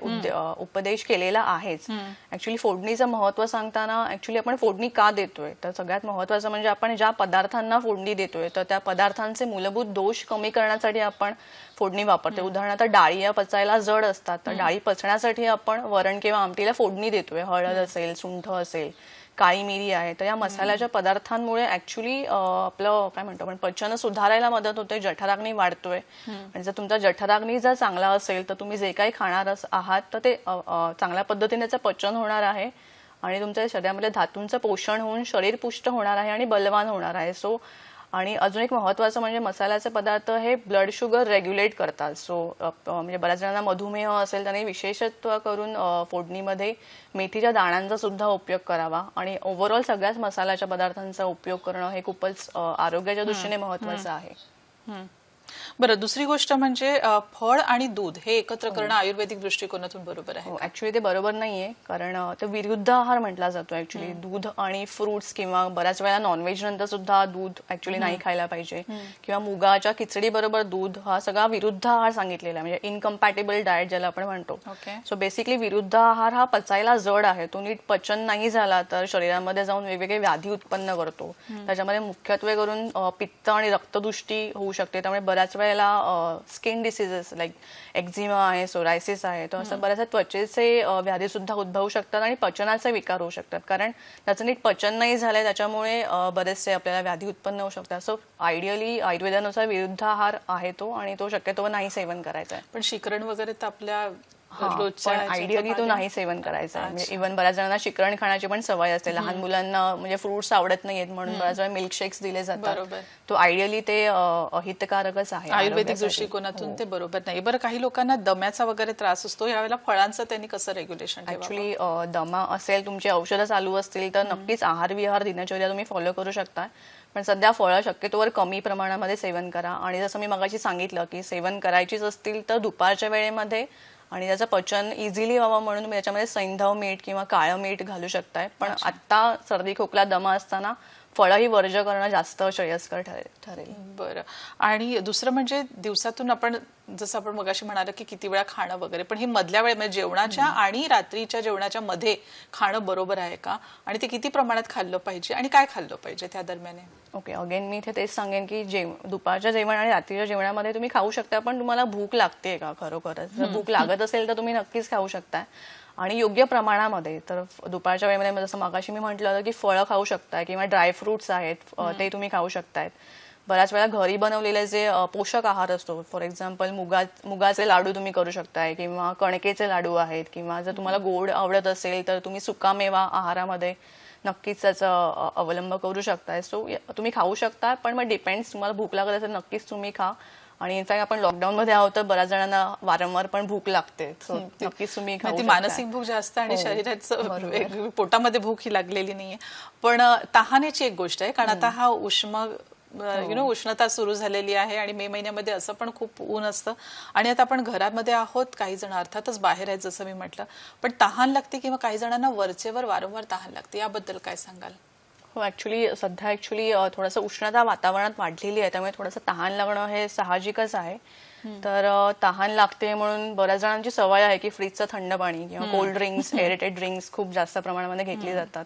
[SPEAKER 2] उपदेश केलेला आहेच. ऍक्च्युली फोडणीचं महत्त्व सांगताना ऍक्च्युली आपण फोडणी का देतोय, तर सगळ्यात महत्त्वाचं म्हणजे आपण ज्या पदार्थांना फोडणी देतोय तर त्या पदार्थांचे मूलभूत दोष कमी करण्यासाठी आपण फोडणी वापरते. उदाहरणार्थ डाळी या पचायला जड असतात, तर डाळी पचण्यासाठी आपण वरण किंवा आमटीला फोडणी देतोय. हळद असेल, सुंठ असेल, काळी मिरी आहे. तर या मसाल्याच्या पदार्थांमुळे ऍक्च्युली आपलं काय म्हणतो आपण पचन सुधारायला मदत होते, जठराग्नी वाढतोय. आणि जर तुमचा जठराग्नी जर चांगला असेल तर तुम्ही जे काही खाणार आहात तर ते चांगल्या पद्धतीने त्याचं पचन होणार आहे आणि तुमच्या शरीरामध्ये धातूंचं पोषण होऊन शरीर पुष्ट होणार आहे आणि बलवान होणार आहे. सो आणि अजून एक महत्त्वाचं म्हणजे मसाल्याचे पदार्थ हे ब्लड शुगर रेग्युलेट करतात. सो म्हणजे बऱ्याच जणांना मधुमेह असेल त्याने विशेषत्व करून फोडणीमध्ये मेथीच्या दाण्यांचा सुद्धा उपयोग करावा आणि ओव्हरऑल सगळ्याच मसाल्याच्या पदार्थांचा उपयोग करणं हे खूपच आरोग्याच्या दृष्टीने महत्त्वाचं आहे.
[SPEAKER 1] बरं, दुसरी गोष्ट म्हणजे फळ आणि दूध हे एकत्र करणं आयुर्वेदिक दृष्टिकोनातून बरोबर आहे?
[SPEAKER 2] ऍक्च्युली ते बरोबर नाहीये कारण ते विरुद्ध आहार म्हटला जातो. ऍक्च्युली दूध आणि फ्रुट्स किंवा बऱ्याच वेळा नॉनव्हेज नंतर सुद्धा दूध ऍक्च्युली नाही खायला पाहिजे किंवा मुगाच्या खिचडी बरोबर दूध हा सगळा विरुद्ध आहार सांगितलेला आहे, म्हणजे इनकम्पॅटेबल डाएट ज्याला आपण म्हणतो. सो बेसिकली विरुद्ध आहार हा पचायला जड आहे. तो नीट पचन नाही झाला तर शरीरामध्ये जाऊन वेगवेगळे व्याधी उत्पन्न करतो. त्याच्यामध्ये मुख्यत्वे करून पित्त आणि रक्तदुष्टी होऊ शकते. त्यामुळे बऱ्याच वेळेला स्किन डिसीजेस लाईक एक्झिमा आहे, सोरायसिस आहे, तर असं बऱ्याचशा त्वचेचे व्याधी सुद्धा उद्भवू शकतात आणि पचनाचे विकार होऊ शकतात. कारण त्याचं नीट पचन नाही झालंय, त्याच्यामुळे बरेचसे आपल्याला व्याधी उत्पन्न होऊ शकतात. सो आयडियली आयुर्वेदानुसार विरुद्ध आहार आहे तो, आणि तो शक्यतो नाही सेवन करायचा आहे.
[SPEAKER 1] पण शिकरण वगैरे तर आपल्या
[SPEAKER 2] पण
[SPEAKER 1] रोजच्या
[SPEAKER 2] आयडियली तो नाही सेवन करायचा आहे. म्हणजे इव्हन बऱ्याच जणांना शिकरण खाण्याची पण सवय असते. लहान मुलांना म्हणजे फ्रुट्स आवडत नाहीत म्हणून बऱ्याच वेळा मिल्कशेक्स दिले जातात.
[SPEAKER 1] बरोबर.
[SPEAKER 2] तो आयडियली ते अहितकारकच आहे
[SPEAKER 1] आयुर्वेदिक
[SPEAKER 2] आरोग्यासाठी.
[SPEAKER 1] दृष्टिकोनातून ते बरोबर नाही. बरं, काही लोकांना दम्याचा वगैरे त्रास असतो, यावेळेला फळांचं त्यांनी कसं रेग्युलेशन ठेवावं?
[SPEAKER 2] ऍक्च्युली दमा असेल, तुमची औषधं चालू असतील तर नक्कीच आहार विहार दिनचर्या तुम्ही फॉलो करू शकता. पण सध्या फळं शक्यतोवर कमी प्रमाणामध्ये सेवन करा. आणि जसं मी मगाशी सांगितलं की सेवन करायचीच असतील तर दुपारच्या वेळेमध्ये, आणि त्याचं पचन इझिली व्हावं म्हणून तुम्ही त्याच्यामध्ये सैंधव मीठ किंवा काळं मीठ घालू शकताय. पण आत्ता सर्दी खोकला दमा असताना फळं ही वर्ज करणं जास्त श्रेयस्कर ठरेल.
[SPEAKER 1] बरं. आणि दुसरं म्हणजे दिवसातून आपण जसं आपण मगाशी म्हणालो की किती वेळा खाणं वगैरे, पण हे मधल्या वेळेमध्ये जेवणाच्या आणि रात्रीच्या जेवणाच्या मध्ये खाणं बरोबर आहे का, आणि ते किती प्रमाणात खाल्लं पाहिजे आणि काय खाल्लं पाहिजे त्या दरम्यान?
[SPEAKER 2] ओके, अगेन मी इथे तेच सांगेन की दुपारच्या जेवण आणि रात्रीच्या जेवणामध्ये तुम्ही खाऊ शकता, पण तुम्हाला भूक लागते का खरोखरच? जर भूक लागत असेल तर तुम्ही नक्कीच खाऊ शकता, आणि योग्य प्रमाणामध्ये. तर दुपारच्या वेळेमध्ये जसं मगाशी मी म्हटलं होतं की फळं खाऊ शकताय किंवा ड्रायफ्रुट्स आहेत ते तुम्ही खाऊ शकतायत. बऱ्याच वेळा घरी बनवलेले जे पोषक आहार असतो, फॉर एक्झाम्पल मुगाचे लाडू तुम्ही करू शकताय किंवा कणकेचे लाडू आहेत, किंवा जर तुम्हाला गोड आवडत असेल तर तुम्ही सुकामेवा आहारामध्ये नक्कीच त्याचा अवलंब करू शकताय. सो तुम्ही खाऊ शकता, पण मग डिपेंड्स, तुम्हाला भूक लागत असेल नक्कीच तुम्ही खा. आणि इनफॅक्ट आपण लॉकडाऊन मध्ये आहोत तर बऱ्याच जणांना वारंवार पण भूक लागते. सो नक्कीच तुम्ही खाऊ
[SPEAKER 1] ती
[SPEAKER 2] शकता.
[SPEAKER 1] मानसिक भूक जास्त आणि
[SPEAKER 2] हो,
[SPEAKER 1] शरीराचं पोटामध्ये भूक ही लागलेली नाहीये. पण तहानेची एक गोष्ट आहे, कारण आता हा उष्णता सुरू झालेली आहे आणि मे महिन्यामध्ये असं पण खूप ऊन असतं, आणि आता आपण घरामध्ये आहोत, काही जण अर्थातच बाहेर आहेत जसं मी म्हटलं, पण तहान लागते किंवा काही जणांना वरचेवर वारंवार तहान लागते, याबद्दल काय सांगाल?
[SPEAKER 2] हो, सध्या थोडंसं उष्णता वातावरणात वाढलेली आहे, त्यामुळे थोडंसं तहान लागणं हे साहजिकच आहे. तर तहान लागते म्हणून बऱ्याच जणांची सवय आहे की फ्रीजचं थंड पाणी किंवा कोल्ड ड्रिंक्स, एअरेटेड ड्रिंक्स खूप जास्त प्रमाणामध्ये घेतली जातात.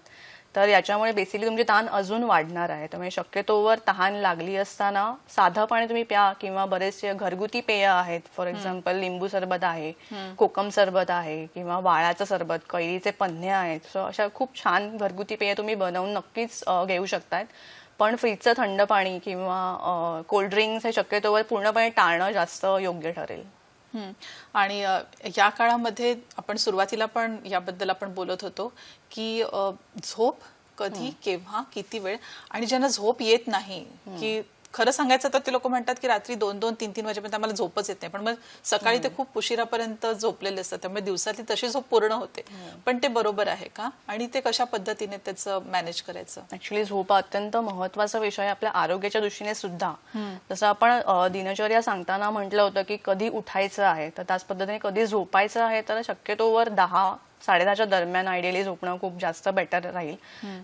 [SPEAKER 2] तर याच्यामुळे बेसिकली तुमची तहान अजून वाढणार आहे. त्यामुळे शक्यतोवर तहान लागली असताना साधं पाणी तुम्ही प्या, किंवा बरेचसे घरगुती पेय आहेत, फॉर एक्झाम्पल लिंबू सरबत आहे, कोकम सरबत आहे, किंवा वाळाचं सरबत, कैरीचे पन्हे आहेत. सो अशा खूप छान घरगुती पेय तुम्ही बनवून नक्कीच घेऊ शकतायत. पण फ्रीजचं थंड पाणी किंवा कोल्ड ड्रिंक्स हे शक्यतोवर पूर्णपणे टाळणं जास्त योग्य ठरेल.
[SPEAKER 1] आणि या काळामध्ये आपण सुरुवातीला पण याबद्दल आपण बोलत होतो की झोप कधी, केव्हा, किती वेळ, आणि ज्यांना झोप येत नाही, की खरं सांगायचं तर ते लोक म्हणतात की रात्री 2-2, 3-3 वाजेपर्यंत आम्हाला झोपच येत नाही, पण मग सकाळी ते खूप उशिरापर्यंत झोपलेले असतात, त्यामुळे दिवसातली तशी झोप पूर्ण होते. पण ते बरोबर आहे का, आणि ते कशा पद्धतीने त्याचं मॅनेज करायचं?
[SPEAKER 2] ऍक्च्युली झोप अत्यंत महत्वाचा विषय आहे आपल्या आरोग्याच्या दृष्टीने सुद्धा. जसं आपण दिनचर्या सांगताना म्हटलं होतं की कधी उठायचं आहे, तर त्याच पद्धतीने कधी झोपायचं आहे, तर शक्यतोवर 10-10:30च्या दरम्यान आयडियली झोपणं खूप जास्त बेटर राहील.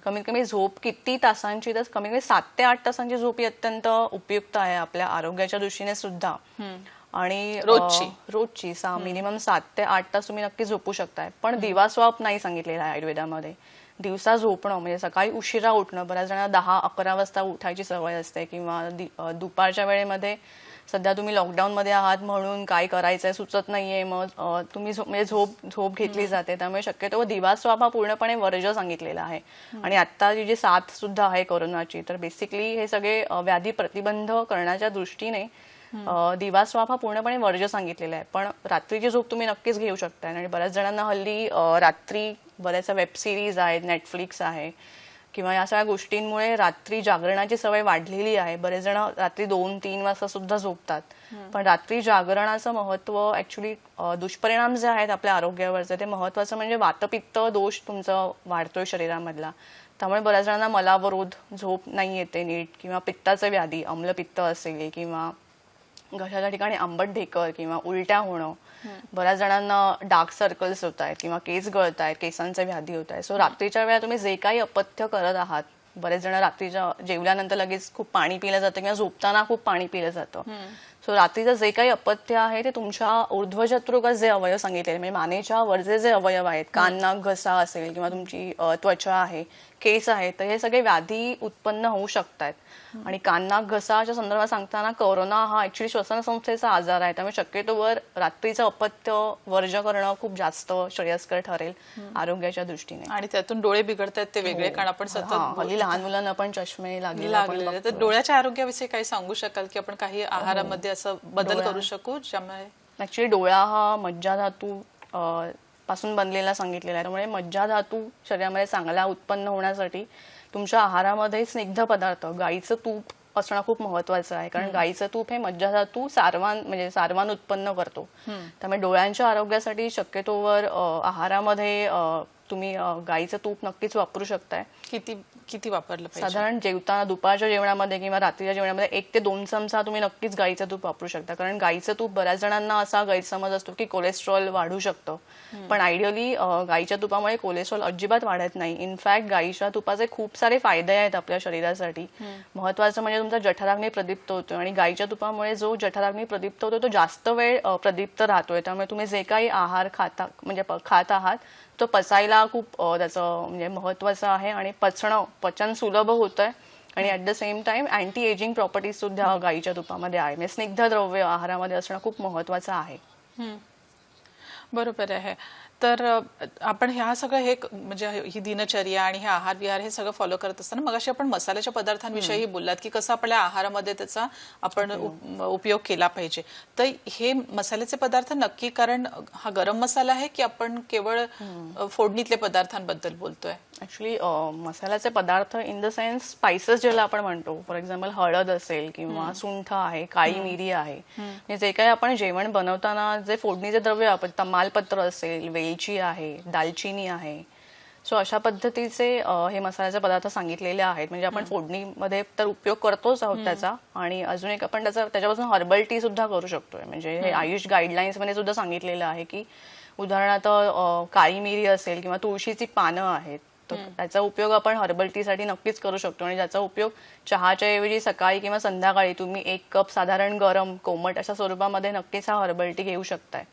[SPEAKER 2] कमीत कमी झोप किती तासांची, तर कमीत कमी 7 ते 8 तासांची झोप ही अत्यंत उपयुक्त आहे आपल्या आरोग्याच्या दृष्टीने सुद्धा. आणि रोजची मिनिमम 7 ते 8 तास तुम्ही नक्की झोपू शकताय. पण दिवास्वप नाही सांगितलेला आहे आयुर्वेदामध्ये. दिवसा झोपणं म्हणजे सकाळी उशिरा उठणं, बऱ्याच जणांना 10-11 वाजता उठायची सवय असते, किंवा दुपारच्या वेळेमध्ये सध्या तुम्ही लॉकडाऊन मध्ये आहात म्हणून काय करायचंय सुचत नाहीये, मग तुम्ही म्हणजे झोप घेतली जाते. त्यामुळे शक्यतो दिवास्वप हा पूर्णपणे वर्ज सांगितलेला आहे. आणि आता जी साथ सुद्धा आहे कोरोनाची, तर बेसिकली हे सगळे व्याधी प्रतिबंध करण्याच्या दृष्टीने दिवास्वप हा पूर्णपणे वर्ज सांगितलेला आहे. पण रात्रीची झोप तुम्ही नक्कीच घेऊ शकताय. आणि बऱ्याच जणांना हल्ली रात्री बऱ्याचशा वेब सिरीज आहेत, नेटफ्लिक्स आहे, किंवा या सगळ्या गोष्टींमुळे रात्री जागरणाची सवय वाढलेली आहे. बरेच जण रात्री 2-3 वाजता सुद्धा झोपतात. पण रात्री जागरणाचं महत्व, ऍक्च्युली दुष्परिणाम जे आहेत आपल्या आरोग्यावरचे, ते महत्वाचं म्हणजे वातपित्त दोष तुमचं वाढतोय शरीरामधला. त्यामुळे बऱ्याच जणांना मलावरोध, झोप नाही येते नीट, किंवा पित्ताचं व्याधी, अम्लपित्त असेल, किंवा घशाच्या ठिकाणी आंबट ढेकर किंवा उलट्या होणं, बऱ्याच जणांना डार्क सर्कल्स होत आहेत, किंवा केस गळत आहेत, केसांचे व्याधी होत आहे. सो रात्रीच्या वेळा तुम्ही जे काही अपथ्य करत आहात, बरेच जण रात्रीच्या जेवल्यानंतर लगेच खूप पाणी पिलं जातं, किंवा झोपताना खूप पाणी पिलं जातं, सो रात्रीचं जे काही अपत्य आहे ते तुमच्या ऊर्ध्वशत्रुगत जे अवयव सांगितले म्हणजे मानेच्या वरचे जे अवयव आहेत, कान नाक घसा असेल किंवा तुमची त्वचा आहे, केस आहे, तर हे सगळे व्याधी उत्पन्न होऊ शकतात. आणि कान नाक घसाच्या संदर्भात सांगताना कोरोना हा ऍक्च्युली श्वसन संस्थेचा आजार आहे, त्यामुळे शक्यतोवर रात्रीचं अपत्य वर्ज करणं खूप जास्त श्रेयस्कर ठरेल आरोग्याच्या दृष्टीने.
[SPEAKER 1] आणि त्यातून डोळे बिघडतात ते वेगळे, कारण आपण सतत
[SPEAKER 2] हल्ली लहान मुलांना पण चष्मे लागलेले
[SPEAKER 1] लागलेले. तर डोळ्याच्या आरोग्याविषयी काही सांगू शकाल की आपण काही आहारामध्ये असं बदल करू शकू ज्यामुळे?
[SPEAKER 2] ऍक्च्युली डोळा हा मज्जाधातू पासून बनलेला सांगितलेला आहे, त्यामुळे मज्जाधातू शरीरामध्ये चांगला उत्पन्न होण्यासाठी तुमच्या आहारामध्ये स्निग्ध पदार्थ, गाईचं तूप असणं खूप महत्वाचं आहे. कारण गाईचं तूप हे मज्जाधातू सारवान उत्पन्न करतो. त्यामुळे डोळ्यांच्या आरोग्यासाठी शक्यतोवर आहारामध्ये तुम्ही गाईचं तूप नक्कीच वापरू शकताय.
[SPEAKER 1] किती वापरलं पाहिजे?
[SPEAKER 2] साधारण जेवताना दुपारच्या जेवणामध्ये किंवा रात्रीच्या जेवणामध्ये 1 ते 2 चमचा तुम्ही नक्कीच गाईचं तूप वापरू शकता. कारण गाईचं तूप बऱ्याच जणांना असा गैरसमज असतो की कोलेस्ट्रॉल वाढू शकतं, पण आयडियली गाईच्या तुपामुळे कोलेस्ट्रॉल अजिबात वाढत नाही. इनफॅक्ट गाईच्या तुपाचे खूप सारे फायदे आहेत आपल्या शरीरासाठी. महत्वाचं म्हणजे तुमचा जठराग्नी प्रदीप्त होतो आणि गाईच्या तुपामुळे जो जठराग्नी प्रदीप्त होतो तो जास्त वेळ प्रदीप्त राहतोय. त्यामुळे तुम्ही जे काही आहार खात आहात तो पचायला खूप त्याचं म्हणजे महत्वाचं आहे आणि पचन सुलभ होतंय. आणि at the same time anti ageing properties सुद्धा गाईच्या तुपामध्ये आहे. म्हणजे स्निग्ध द्रव्य आहारामध्ये असणं खूप महत्वाचं आहे.
[SPEAKER 1] बरोबर आहे. तर आपण ह्या सगळं हे म्हणजे ही दिनचर्या आणि हे आहार विहार हे सगळं फॉलो करत असताना मगाशी आपण मसाल्याच्या पदार्थांविषयी बोललात की कसं आपल्या आहारामध्ये त्याचा आपण उपयोग केला पाहिजे. तर हे मसाल्याचे पदार्थ नक्की कारण हा गरम मसाला आहे की आपण केवळ फोडणीतले पदार्थांबद्दल बोलतोय?
[SPEAKER 2] ऍक्च्युली मसाल्याचे पदार्थ इन द सेन्स स्पायसेस ज्याला आपण म्हणतो, फॉर एक्झाम्पल हळद असेल किंवा सुंठ आहे, काळी मिरी आहे, जे काही आपण जेवण बनवताना जे फोडणीचे द्रव्य आपण तमालपत्र असेल, वेलची आहे, दालचिनी आहे, सो अशा पद्धतीचे हे मसाल्याचे पदार्थ सांगितलेले आहेत. म्हणजे आपण फोडणीमध्ये तर उपयोग करतोच आहोत त्याचा, आणि अजून एक आपण त्याच्यापासून हर्बल टी सुद्धा करू शकतोय. म्हणजे हे आयुष गाईडलाईन्स मध्ये सुद्धा सांगितलेलं आहे की उदाहरणार्थ काळी मिरी असेल किंवा तुळशीची पानं आहेत, तर त्याचा उपयोग आपण हर्बल टी साठी नक्कीच करू शकतो. आणि ज्याचा उपयोग चहाच्या ऐवजी सकाळी किंवा संध्याकाळी तुम्ही 1 कप साधारण गरम कोमट अशा स्वरूपामध्ये नक्कीच हा हर्बल टी घेऊ शकताय.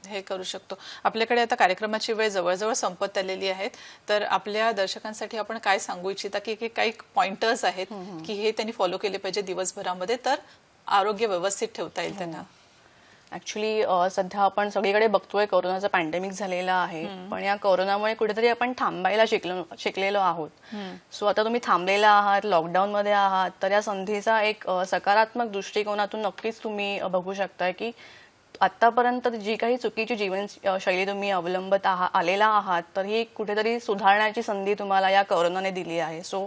[SPEAKER 1] हे करू शकतो. आपल्याकडे आता कार्यक्रमाची वेळ जवळजवळ संपत आलेली आहे, तर आपल्या दर्शकांसाठी आपण काय सांगू इच्छिता की काही पॉइंटर्स आहेत की हे त्यांनी फॉलो केले पाहिजे दिवसभरामध्ये तर आरोग्य व्यवस्थित ठेवता येईल त्यांना?
[SPEAKER 2] ऍक्च्युली सध्या आपण सगळीकडे बघतोय कोरोनाचा पॅन्डेमिक झालेला आहे, पण या कोरोनामुळे कुठेतरी आपण थांबायला शिकलेलो आहोत. सो आता तुम्ही थांबलेला आहात, लॉकडाऊन मध्ये आहात, तर या संधीचा एक सकारात्मक दृष्टिकोनातून नक्कीच तुम्ही बघू शकताय की आतापर्यंत जी काही चुकीची जीवनशैली तुम्ही अवलंबत आलेला आहात, तर ही कुठेतरी सुधारण्याची संधी तुम्हाला या कोरोनाने दिली आहे. सो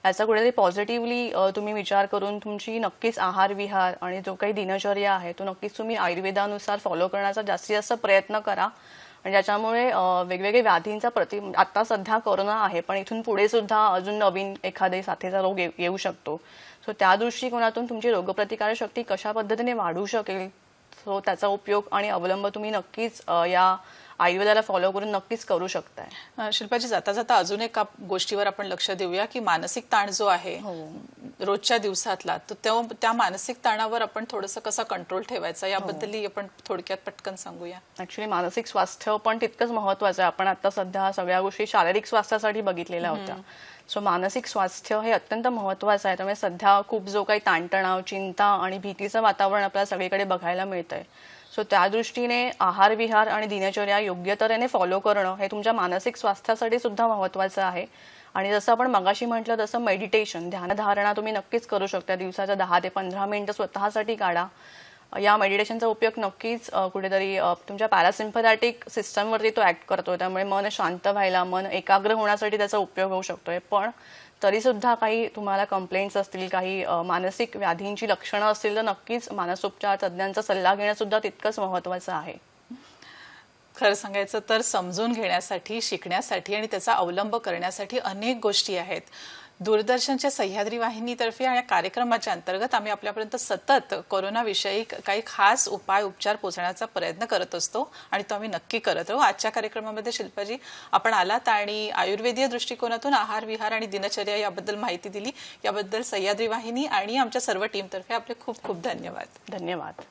[SPEAKER 2] याचा कुठेतरी पॉझिटिव्हली तुम्ही विचार करून तुमची नक्कीच आहार विहार आणि जो काही दिनचर्या आहे तो नक्कीच तुम्ही आयुर्वेदानुसार फॉलो करण्याचा जास्तीत जास्त प्रयत्न करा. आणि ज्याच्यामुळे वेगवेगळे व्याधींचा आता सध्या कोरोना आहे, पण इथून पुढे सुद्धा अजून नवीन एखादे साथीचा रोग येऊ शकतो. सो त्या दृष्टिकोनातून तुमची रोगप्रतिकारक शक्ती कशा पद्धतीने वाढू शकेल, सो त्याचा उपयोग आणि अवलंब तुम्ही नक्कीच या आयुर्वेदाला फॉलो करून नक्कीच करू शकताय.
[SPEAKER 1] शिल्पाजी, जाता जाता अजून एका गोष्टीवर आपण लक्ष देऊया की मानसिक ताण जो आहे रोजच्या दिवसातला, तर त्या मानसिक ताणावर आपण थोडंसं कसा कंट्रोल ठेवायचा याबद्दल आपण थोडक्यात पटकन सांगूया.
[SPEAKER 2] ऍक्च्युली मानसिक स्वास्थ्य पण तितकंच महत्वाचं आहे. आपण आता सध्या सगळ्या गोष्टी शारीरिक स्वास्थ्यासाठी बघितलेल्या होत्या. सो मानसिक स्वास्थ्य हे अत्यंत महत्वाचं आहे. त्यामुळे सध्या खूप जो काही ताणतणाव, चिंता आणि भीतीचं वातावरण आपल्याला सगळीकडे बघायला मिळतंय. सो त्या दृष्टीने आहार विहार आणि दिनचर्या योग्य तऱ्हेने फॉलो करणं हे तुमच्या मानसिक स्वास्थ्यासाठी सुद्धा महत्वाचं आहे. आणि जसं आपण मगाशी म्हटलं तसं मेडिटेशन, ध्यानधारणा तुम्ही नक्कीच करू शकता. दिवसाच्या 10 ते 15 मिनिटं स्वतःसाठी काढा. या मेडिटेशनचा उपयोग नक्कीच कुठेतरी तुमच्या पॅरासिम्पॅथॅटिक सिस्टमवरती तो ऍक्ट करतोय, त्यामुळे मन शांत व्हायला, मन एकाग्र होण्यासाठी त्याचा उपयोग होऊ शकतोय. पण तरी सुद्धा काही तुम्हाला कंप्लेंट्स असतील, काही मानसिक व्याधींची लक्षणं असतील, तर नक्कीच मानसोपचार तज्ज्ञांचा सल्ला घेणं सुद्धा तितकंच महत्वाचं आहे.
[SPEAKER 1] खरं सांगायचं तर समजून घेण्यासाठी, शिकण्यासाठी आणि त्याचा अवलंब करण्यासाठी अनेक गोष्टी आहेत. दूरदर्शनच्या सह्याद्री वाहिनीतर्फे या कार्यक्रमाच्या अंतर्गत आम्ही आपल्यापर्यंत सतत कोरोनाविषयी काही खास उपाय उपचार पोहोचण्याचा प्रयत्न करत असतो आणि तो आम्ही नक्की करत राहू. आजच्या कार्यक्रमामध्ये शिल्पाजी आपण आलात आणि आयुर्वेदीय दृष्टिकोनातून आहार विहार आणि दिनचर्या याबद्दल माहिती दिली. याबद्दल सह्याद्री वाहिनी आणि आमच्या सर्व टीमतर्फे आपले खूप खूप धन्यवाद.
[SPEAKER 2] धन्यवाद.